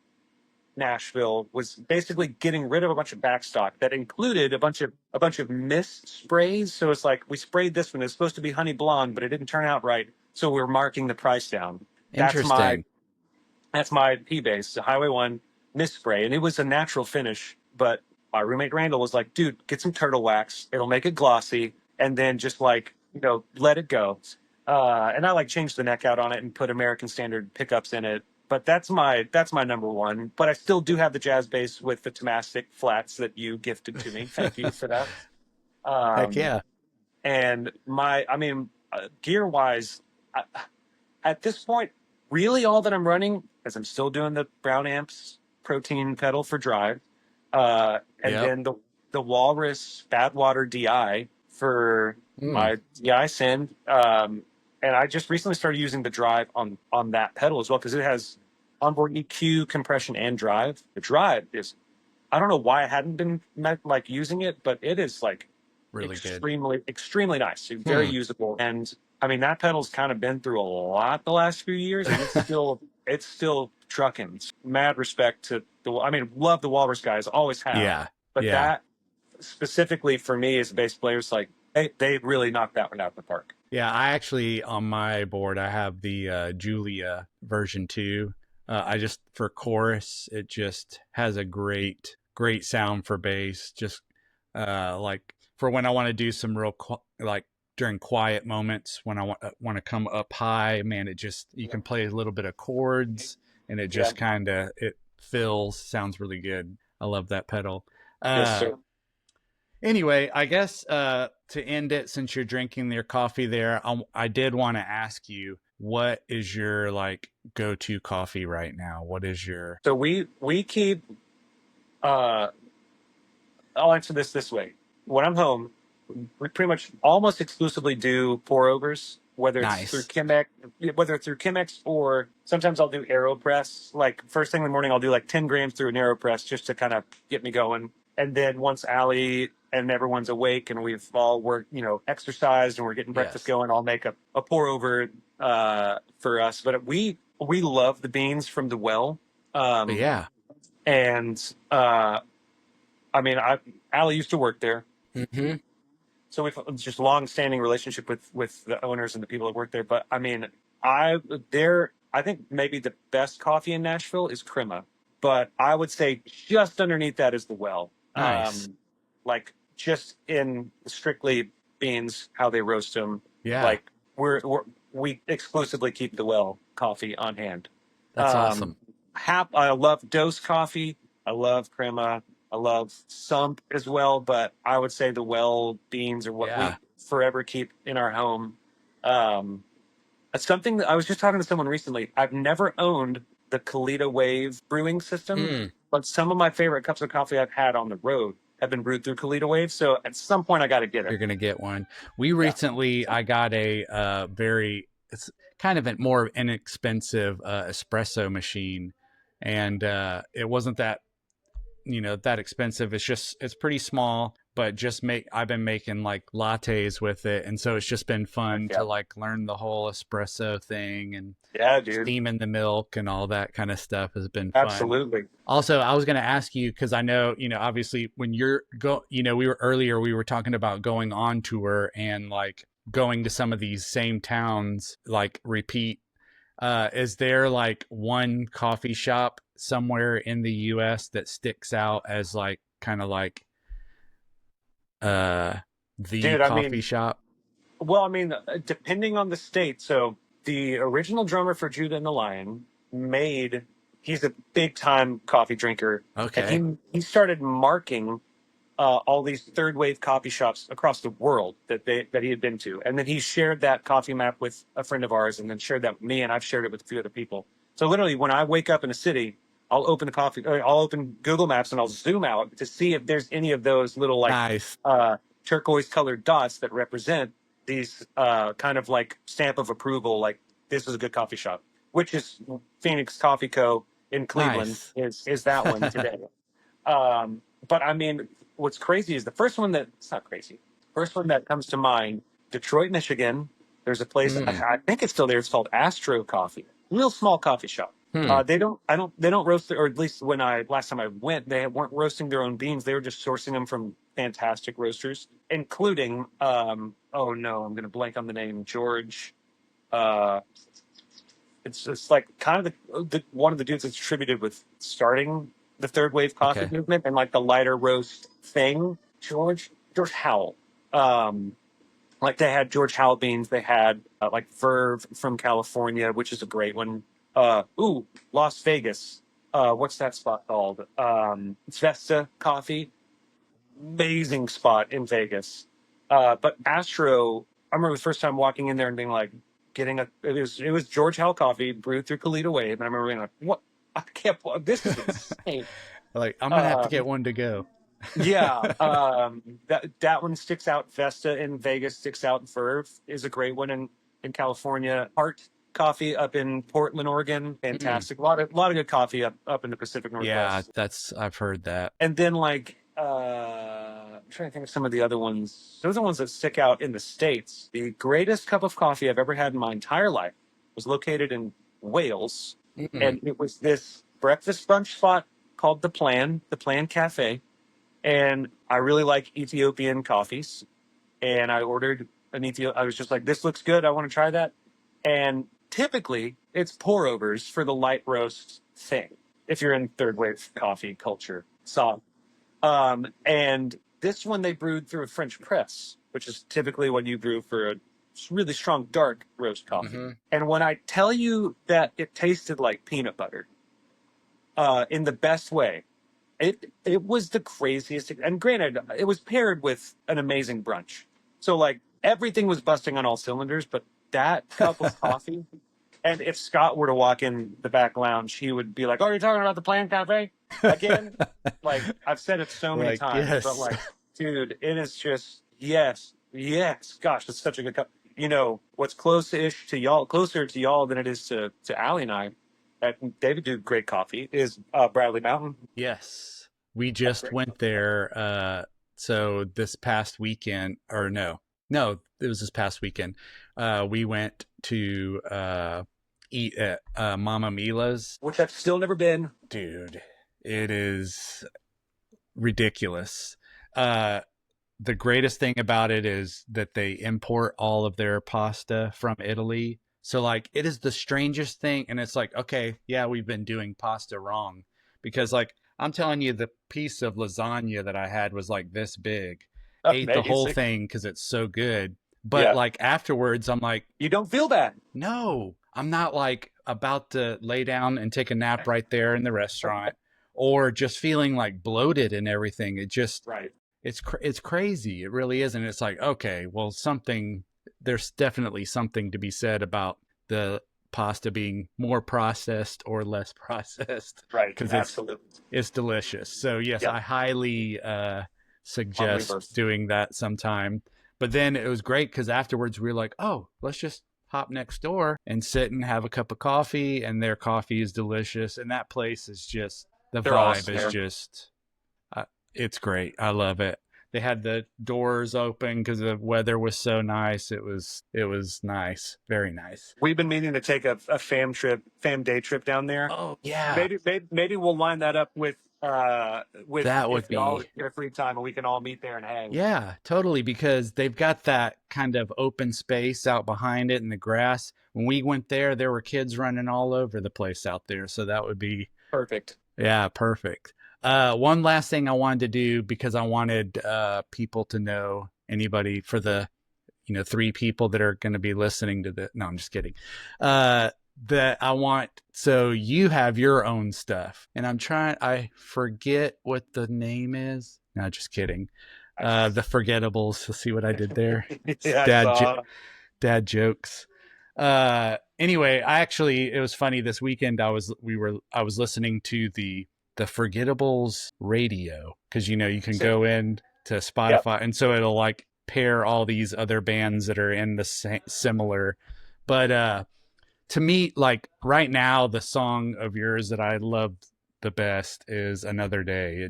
Speaker 2: Nashville was basically getting rid of a bunch of backstock that included a bunch of mist sprays. So it's like, we sprayed this one. It's supposed to be honey blonde, but it didn't turn out right. So we're marking the price down. That's my
Speaker 1: Interesting.
Speaker 2: that's my P base, the Highway 1 mist spray, and it was a natural finish. But my roommate Randall was like, "Dude, get some turtle wax. It'll make it glossy, and then just like let it go." And I like changed the neck out on it and put American Standard pickups in it. But that's my number one. But I still do have the jazz bass with the Tomastic flats that you gifted to me. Thank you for that.
Speaker 1: Heck
Speaker 2: Um,
Speaker 1: yeah.
Speaker 2: and I mean, gear wise, at this point, really all that I'm running is I'm still doing the Brown Amps protein pedal for drive, and
Speaker 1: Yep.
Speaker 2: then the Walrus Badwater DI for
Speaker 1: Mm.
Speaker 2: my DI send. And I just recently started using the drive on that pedal as well, because it has onboard EQ, compression, and drive. The drive is, I don't know why I hadn't been like using it, but it is like
Speaker 1: Really good.
Speaker 2: extremely, extremely nice. Very
Speaker 1: Hmm.
Speaker 2: usable. And I mean, that pedal's kind of been through a lot the last few years, and it's still trucking. It's mad respect to I mean, love the Walrus guys, always have.
Speaker 1: Yeah.
Speaker 2: But
Speaker 1: Yeah.
Speaker 2: that specifically for me as a bass player, it's like they really knocked that one out of the park.
Speaker 1: Yeah. I actually, on my board, I have the Julia version 2. I just, for chorus, it just has a great sound for bass. Just like for when I want to do some real, like during quiet moments, when I want to come up high, man, it just, you can play a little bit of chords, and it
Speaker 2: Yeah.
Speaker 1: just kind of, it fills, sounds really good. I love that pedal.
Speaker 2: Yes,
Speaker 1: Uh,
Speaker 2: sir.
Speaker 1: Anyway, I guess to end it, since you're drinking your coffee there, I did want to ask you, what is your like go-to coffee right now? What is your
Speaker 2: So we keep. Uh, I'll answer this way. when I'm home, we pretty much almost exclusively do pour overs,
Speaker 1: Nice.
Speaker 2: Whether it's through Chemex or sometimes I'll do AeroPress. Like first thing in the morning, I'll do like 10 grams through an AeroPress just to kind of get me going. And then once Allie and everyone's awake and we've all worked, exercised and we're getting breakfast
Speaker 1: Yes.
Speaker 2: going, I'll make a pour over for us. But we love the beans from the well.
Speaker 1: But
Speaker 2: Um,
Speaker 1: yeah.
Speaker 2: and I mean, Allie used to work there,
Speaker 1: Hmm.
Speaker 2: so we've just long-standing relationship with the owners and the people that work there. But I mean, I think maybe the best coffee in Nashville is Crema, but I would say just underneath that is the Well.
Speaker 1: Nice.
Speaker 2: Like just in strictly beans, how they roast them.
Speaker 1: Yeah.
Speaker 2: Like we exclusively keep the Well coffee on hand.
Speaker 1: That's
Speaker 2: Um,
Speaker 1: awesome.
Speaker 2: I love Dose coffee. I love Crema. I love Sump as well, but I would say the well beans are what
Speaker 1: Yeah.
Speaker 2: we forever keep in our home. Um, it's something that I was just talking to someone recently. I've never owned the Kalita Wave brewing system,
Speaker 1: Mm.
Speaker 2: but some of my favorite cups of coffee I've had on the road have been brewed through Kalita Wave. So at some point, I got to get it.
Speaker 1: You're gonna get one. We
Speaker 2: Yeah.
Speaker 1: recently, I got a very, it's kind of a more inexpensive espresso machine, and it wasn't that that expensive. It's pretty small, but just make I've been making like lattes with it, and so it's just been fun to
Speaker 2: Yeah.
Speaker 1: like learn the whole espresso thing and
Speaker 2: Yeah, dude.
Speaker 1: steaming the milk and all that kind of stuff has been fun.
Speaker 2: Absolutely.
Speaker 1: Also, I was going to ask you because I know, obviously when we were talking about going on tour and like going to some of these same towns, like repeat. Is there like one coffee shop somewhere in the US that sticks out as like kind of like uh the
Speaker 2: Dude, I
Speaker 1: coffee
Speaker 2: mean,
Speaker 1: shop?
Speaker 2: well, I mean, depending on the state. So the original drummer for Judah and the Lion made. He's a big time coffee drinker, and
Speaker 1: Okay.
Speaker 2: he started marking all these third wave coffee shops across the world that he had been to, and then he shared that coffee map with a friend of ours, and then shared that with me, and I've shared it with a few other people. So literally, when I wake up in a city, I'll open Google Maps, and I'll zoom out to see if there's any of those little like
Speaker 1: Nice.
Speaker 2: turquoise colored dots that represent these kind of like stamp of approval, like this is a good coffee shop, which is Phoenix Coffee Co. in Cleveland
Speaker 1: Nice.
Speaker 2: is that one today. But I mean, what's crazy is the first one that it's not crazy. First one that comes to mind, Detroit, Michigan. There's a place
Speaker 1: Hmm.
Speaker 2: I think it's still there. It's called Astro Coffee. Real small coffee shop.
Speaker 1: Hmm.
Speaker 2: They don't roast, or at least when last time I went, they weren't roasting their own beans. They were just sourcing them from fantastic roasters, including, oh no, I'm going to blank on the name, George. Uh, it's like kind of one of the dudes that's attributed with starting the third wave coffee
Speaker 1: Okay.
Speaker 2: movement and like the lighter roast thing. George Howell. Um, like they had George Howell beans. They had like Verve from California, which is a great one. Las Vegas. What's that spot called? It's Vesta Coffee. Amazing spot in Vegas. But Astro, I remember the first time walking in there and being like, it was George Howell coffee brewed through Kalita Wave, and I remember being like, what? I can't. This is insane.
Speaker 1: Like I'm gonna have to
Speaker 2: Um,
Speaker 1: get one to go.
Speaker 2: yeah, that one sticks out. Vesta in Vegas sticks out. Verve is a great one in California. Art Coffee up in Portland, Oregon,
Speaker 1: Hmm.
Speaker 2: fantastic. A lot of good coffee up in the Pacific
Speaker 1: Yeah,
Speaker 2: Northwest.
Speaker 1: that's I've heard that.
Speaker 2: And then like I'm trying to think of some of the other ones. Those are the ones that stick out in the States. The greatest cup of coffee I've ever had in my entire life was located in Wales.
Speaker 1: Hmm.
Speaker 2: And it was this breakfast brunch spot called the Plan Cafe. And I really like Ethiopian coffees. And I ordered I was just like, this looks good. I want to try that. And typically it's pour overs for the light roast thing. If you're in third wave coffee culture. So and this one they brewed through a French press, which is typically what you brew for a really strong dark roast coffee.
Speaker 1: Hmm.
Speaker 2: And when I tell you that it tasted like peanut butter, in the best way, it was the craziest. And granted, it was paired with an amazing brunch, so like everything was busting on all cylinders. But that cup of coffee, and if Scott were to walk in the back lounge, he would be like, "Oh, you're talking about the Plan Cafe again?" Like I've said it so many
Speaker 1: Like
Speaker 2: times, but
Speaker 1: yes.
Speaker 2: like Dude, it is just yes, yes. Gosh, it's such a good cup. You know what's close-ish to y'all, closer to y'all than it is to Allie and I. David do great coffee. Is Bradley Mountain.
Speaker 1: Yes. We
Speaker 2: That's
Speaker 1: just
Speaker 2: great.
Speaker 1: went there. So this past weekend, or no, it was this past weekend. We went to eat at Mama Mila's.
Speaker 2: Which I've still never been.
Speaker 1: Dude, it is ridiculous. Uh, the greatest thing about it is that they import all of their pasta from Italy. So like it is the strangest thing, and it's like, okay, yeah, we've been doing pasta wrong, because like I'm telling you, the piece of lasagna that I had was like this big. Ate the whole
Speaker 2: Amazing.
Speaker 1: thing because it's so good. But
Speaker 2: Yeah,
Speaker 1: like afterwards, I'm like,
Speaker 2: you don't feel bad.
Speaker 1: no, I'm not like about to lay down and take a nap right there in the restaurant, or just feeling like bloated and everything. It just
Speaker 2: Right.
Speaker 1: it's crazy. It really is. And it's like, okay, well, there's definitely something to be said about the pasta being more processed or less processed,
Speaker 2: Right.
Speaker 1: because
Speaker 2: Absolutely.
Speaker 1: it's delicious. So yes,
Speaker 2: Yep.
Speaker 1: I highly
Speaker 2: On
Speaker 1: suggest
Speaker 2: reverse.
Speaker 1: doing that sometime. But then it was great because afterwards we were like, oh, let's just hop next door and sit and have a cup of coffee, and their coffee is delicious, and that place is just, the
Speaker 2: They're
Speaker 1: vibe
Speaker 2: awesome
Speaker 1: is
Speaker 2: there.
Speaker 1: just it's great. I love it. They had the doors open because the weather was so nice. It was nice, very nice.
Speaker 2: We've been meaning to take a fam day trip down there.
Speaker 1: Oh yeah,
Speaker 2: Maybe we'll line that up with
Speaker 1: that would
Speaker 2: if y'all
Speaker 1: be,
Speaker 2: get a free time and we can all meet there and hang.
Speaker 1: yeah, totally, because they've got that kind of open space out behind it in the grass. When we went there were kids running all over the place out there, so that would be,
Speaker 2: Perfect.
Speaker 1: yeah, perfect. One last thing I wanted to do, because I wanted people to know, anybody, for the, 3 people that are going to be listening to the, no, I'm just kidding. That I want, so you have your own stuff, and I forget what the name is. No, just kidding. The Forgettables. So see what I did there? It's
Speaker 2: Yeah, I saw.
Speaker 1: dad jokes. Anyway, it was funny this weekend. I was listening to the Forgettables radio, because you can
Speaker 2: Sick.
Speaker 1: go in to
Speaker 2: Yep.
Speaker 1: Spotify, and so it'll like pair all these other bands that are in the similar. But to me, like right now, the song of yours that I love the best is Another Day.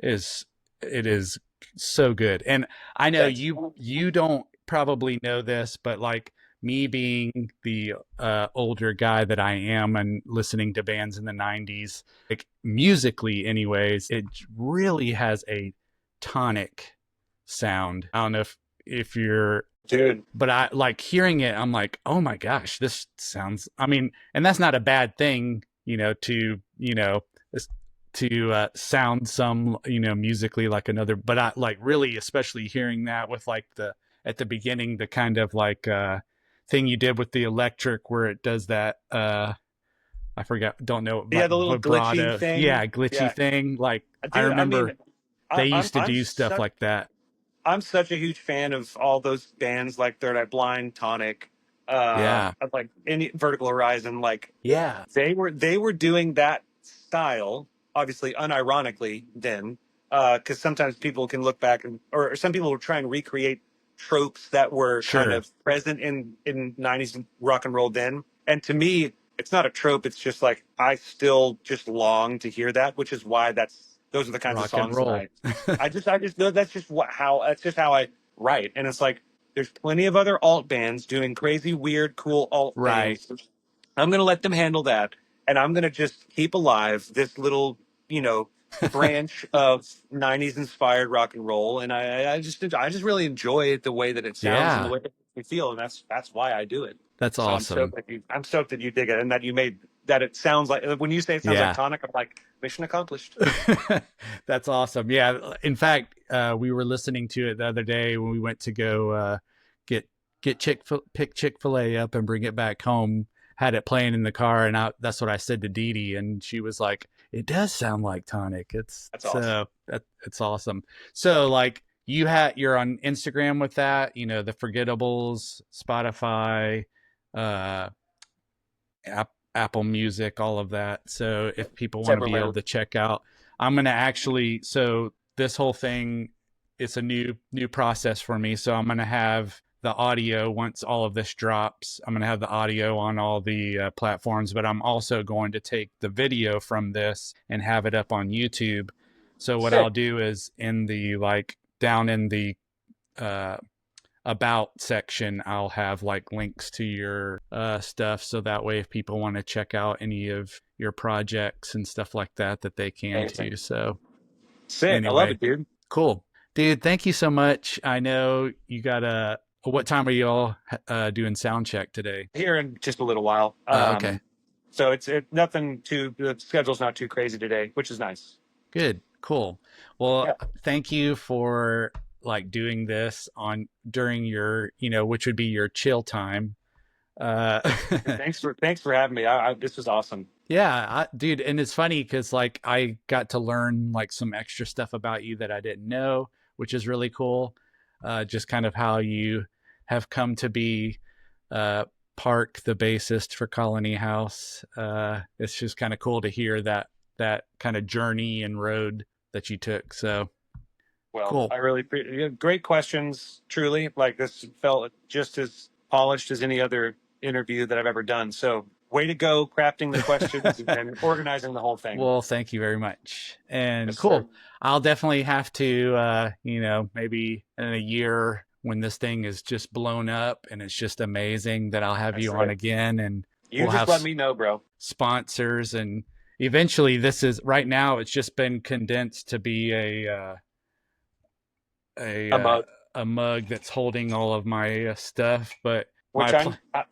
Speaker 1: Is it is so good. And I know
Speaker 2: Thanks.
Speaker 1: you don't probably know this, but like me being the older guy that I am and listening to bands in the 90s, like musically anyways, it really has a tonic sound. I don't know if you're,
Speaker 2: Dude.
Speaker 1: but I like hearing it, I'm like, oh my gosh, this sounds, I mean, and that's not a bad thing, to sound some, musically like another, but I like really, especially hearing that with like at the beginning, the kind of like thing you did with the electric where it does that, I forgot, don't know,
Speaker 2: Yeah,
Speaker 1: like
Speaker 2: the little glitchy
Speaker 1: vibrato.
Speaker 2: thing.
Speaker 1: Yeah, glitchy
Speaker 2: Yeah.
Speaker 1: thing. Like I
Speaker 2: Dude, I
Speaker 1: remember
Speaker 2: mean,
Speaker 1: they
Speaker 2: I'm
Speaker 1: used to do stuff like that.
Speaker 2: I'm such a huge fan of all those bands like Third Eye Blind, Tonic,
Speaker 1: Yeah.
Speaker 2: of like any Vertical Horizon. Like
Speaker 1: Yeah.
Speaker 2: they were doing that style, obviously unironically then, because sometimes people can look back or some people will try and recreate tropes that were kind
Speaker 1: Sure.
Speaker 2: of present in '90s rock and roll then. And to me, it's not a trope. It's just like I still just long to hear that, which is why those are the kinds of
Speaker 1: Rock and
Speaker 2: songs that
Speaker 1: roll.
Speaker 2: I just know that's just how I write. And it's like there's plenty of other alt bands doing crazy, weird, cool alt
Speaker 1: Right.
Speaker 2: things. I'm gonna let them handle that, and I'm gonna just keep alive this little, you know, branch of '90s inspired rock and roll. And I just really enjoy the way that it sounds and the
Speaker 1: Yeah.
Speaker 2: way it makes me feel, and that's why I do it.
Speaker 1: That's
Speaker 2: So
Speaker 1: awesome.
Speaker 2: I'm stoked that you dig it and that you made that. It sounds like when you say it sounds like
Speaker 1: Yeah.
Speaker 2: tonic, I'm like mission accomplished.
Speaker 1: That's awesome. Yeah. In fact, we were listening to it the other day when we went to go get pick Chick-fil-A up and bring it back home. Had it playing in the car, and that's what I said to Dee Dee, and she was like, "It does sound like Tonic." It's
Speaker 2: That's awesome.
Speaker 1: so that it's awesome. So like you're on Instagram with that, the Forgettables, Spotify, uh, Apple Music, all of that. So if people
Speaker 2: It's
Speaker 1: want to be able
Speaker 2: everywhere.
Speaker 1: to check out, I'm going to actually, so this whole thing, it's a new process for me. So I'm going to have the audio once all of this drops. I'm going to have the audio on all the platforms, but I'm also going to take the video from this and have it up on YouTube. So what I'll
Speaker 2: Sick.
Speaker 1: do is in the down in the uh, about section, I'll have like links to your stuff. So that way, if people want to check out any of your projects and stuff like that, that they can
Speaker 2: Amazing.
Speaker 1: too. So
Speaker 2: Sick. I love
Speaker 1: anyway,
Speaker 2: it, dude.
Speaker 1: cool. Dude, thank you so much. I know you got what time are you all doing sound check today?
Speaker 2: Here in just a little while.
Speaker 1: Okay.
Speaker 2: So it's nothing too. The schedule's not too crazy today, which is nice.
Speaker 1: Good. Cool. Well,
Speaker 2: Yeah.
Speaker 1: thank you for like doing this on during your, which would be your chill time. Uh
Speaker 2: Thanks for having me. This was awesome.
Speaker 1: Yeah, dude, and it's funny because like I got to learn like some extra stuff about you that I didn't know, which is really cool. Just kind of how you have come to be uh, Park, the bassist for Colony House. It's just kind of cool to hear that kind of journey and road that you took. So
Speaker 2: Well,
Speaker 1: cool.
Speaker 2: I really appreciate great questions. Truly, like this felt just as polished as any other interview that I've ever done. So, way to go, crafting the questions and organizing the whole thing.
Speaker 1: Well, thank you very much. And
Speaker 2: Yes, sir.
Speaker 1: cool. I'll definitely have to, maybe in a year when this thing is just blown up and it's just amazing that I'll have
Speaker 2: That's
Speaker 1: you on
Speaker 2: right.
Speaker 1: again and
Speaker 2: You
Speaker 1: we'll
Speaker 2: just
Speaker 1: have
Speaker 2: let me know, bro.
Speaker 1: sponsors. And eventually, this is right now, it's just been condensed to be a,
Speaker 2: A
Speaker 1: uh,
Speaker 2: mug,
Speaker 1: a mug that's holding all of my stuff. But my
Speaker 2: which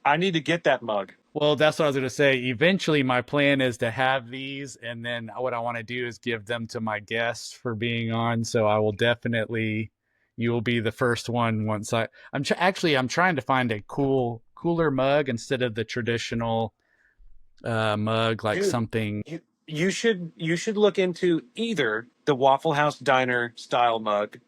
Speaker 2: I need to get that mug.
Speaker 1: Well, that's what I was going to say. Eventually, my plan is to have these, and then what I want to do is give them to my guests for being on. So I will definitely, you will be the first one once I'm trying to find a cooler mug instead of the traditional mug, like
Speaker 2: Dude,
Speaker 1: something.
Speaker 2: you should look into either the Waffle House diner style mug,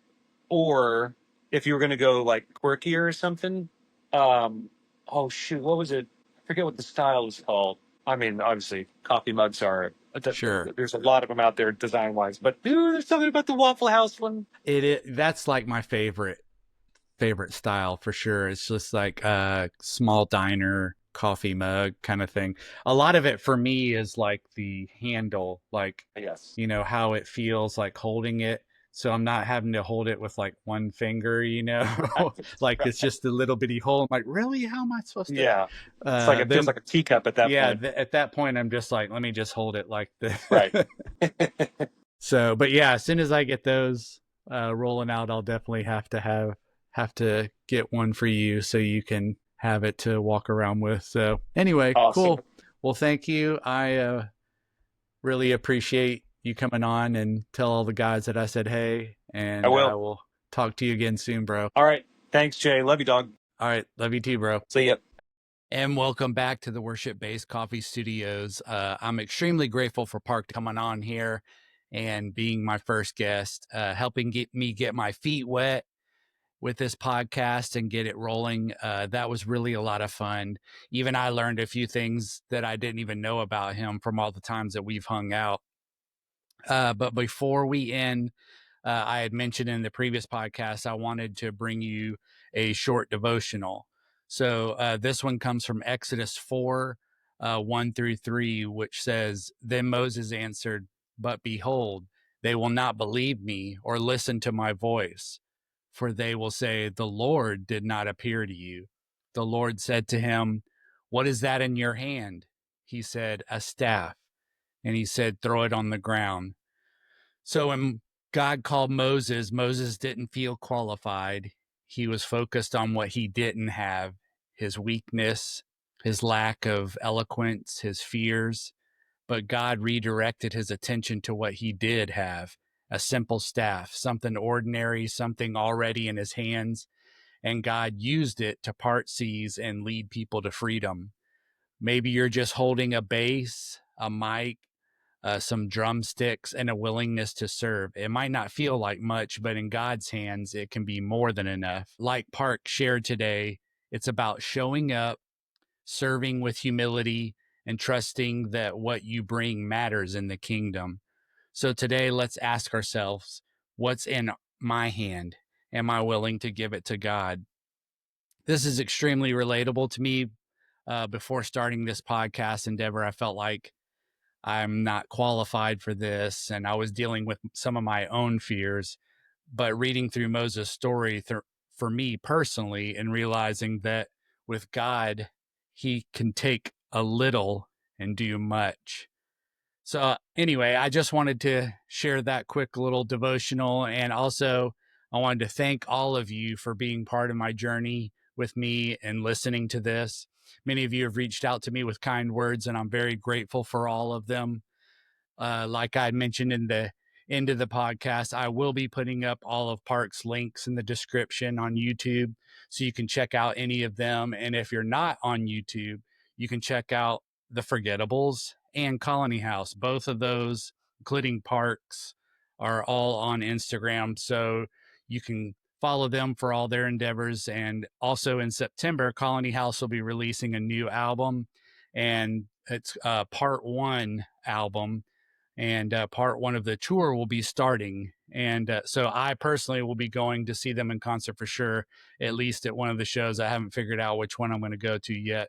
Speaker 2: or if you were going to go like quirkier or something. um oh shoot, what was it? I forget what the style is called. I mean, obviously coffee mugs are
Speaker 1: Sure,
Speaker 2: there's a lot of them out there design wise, but dude, there's something about the Waffle House one.
Speaker 1: that's like my favorite style for sure. It's just like a small diner coffee mug kind of thing. A lot of it for me is like the handle, like
Speaker 2: Yes.
Speaker 1: how it feels like holding it. So I'm not having to hold it with like one finger,
Speaker 2: Right.
Speaker 1: like it's
Speaker 2: Right.
Speaker 1: just a little bitty hole. I'm like, really? How am I supposed to?
Speaker 2: Yeah, it's like it feels
Speaker 1: Then,
Speaker 2: like a teacup at that
Speaker 1: yeah,
Speaker 2: point.
Speaker 1: at that point, I'm just like, let me just hold it like this.
Speaker 2: Right.
Speaker 1: So, but yeah, as soon as I get those rolling out, I'll definitely have to get one for you so you can have it to walk around with. So, anyway,
Speaker 2: Awesome.
Speaker 1: cool. Well, thank you. I really appreciate you coming on and tell all the guys that I said hey,
Speaker 2: I
Speaker 1: and I
Speaker 2: will.
Speaker 1: will talk to you again soon, bro.
Speaker 2: All right, thanks, Jay. Love you, dog.
Speaker 1: All right, love you too, bro.
Speaker 2: See ya.
Speaker 1: And welcome back to the Worship Based Coffee Studios. I'm extremely grateful for Park coming on here and being my first guest, helping get my feet wet with this podcast and get it rolling. That was really a lot of fun. Even I learned a few things that I didn't even know about him from all the times that we've hung out. But before we end, I had mentioned in the previous podcast, I wanted to bring you a short devotional. So this one comes from Exodus 4, 1 through 3, which says, Then Moses answered, But behold, they will not believe me or listen to my voice, for they will say, The Lord did not appear to you. The Lord said to him, What is that in your hand? He said, A staff. And he said, Throw it on the ground. So when God called Moses, Moses didn't feel qualified. He was focused on what he didn't have, his weakness, his lack of eloquence, his fears. But God redirected his attention to what he did have, a simple staff, something ordinary, something already in his hands. And God used it to part seas and lead people to freedom. Maybe you're just holding a bass, a mic, some drumsticks, and a willingness to serve. It might not feel like much, but in God's hands, it can be more than enough. Like Park shared today, it's about showing up, serving with humility, and trusting that what you bring matters in the kingdom. So today, let's ask ourselves, what's in my hand? Am I willing to give it to God? This is extremely relatable to me. Before starting this podcast endeavor, I felt like I'm not qualified for this, and I was dealing with some of my own fears. But reading through Moses' story for me personally, and realizing that with God, he can take a little and do much. So, anyway, I just wanted to share that quick little devotional. And also, I wanted to thank all of you for being part of my journey with me and listening to this. Many of you have reached out to me with kind words, and I'm very grateful for all of them. Like I mentioned in the end of the podcast, I will be putting up all of Park's links in the description on YouTube so you can check out any of them. And if you're not on YouTube, you can check out The Forgettables and Colony House. Both of those, including Park's, are all on Instagram. So you can follow them for all their endeavors. And also in September, Colony House will be releasing a new album, and it's a part one album, and part one of the tour will be starting. And so I personally will be going to see them in concert for sure, at least at one of the shows. I haven't figured out which one I'm going to go to yet,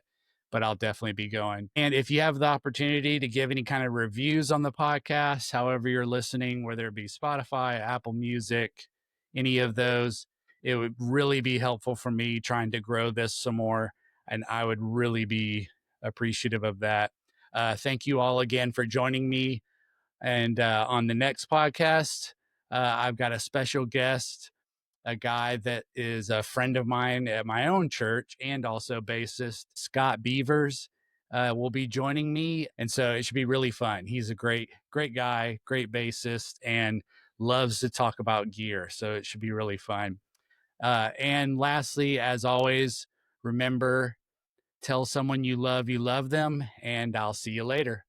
Speaker 1: but I'll definitely be going. And if you have the opportunity to give any kind of reviews on the podcast, however you're listening, whether it be Spotify, Apple Music, any of those, it would really be helpful for me trying to grow this some more. And I would really be appreciative of that. Thank you all again for joining me. And on the next podcast, I've got a special guest, a guy that is a friend of mine at my own church and also bassist, Scott Beavers, will be joining me. And so it should be really fun. He's a great guy, great bassist, and loves to talk about gear. So it should be really fun. And lastly, as always, remember, tell someone you love them, and I'll see you later.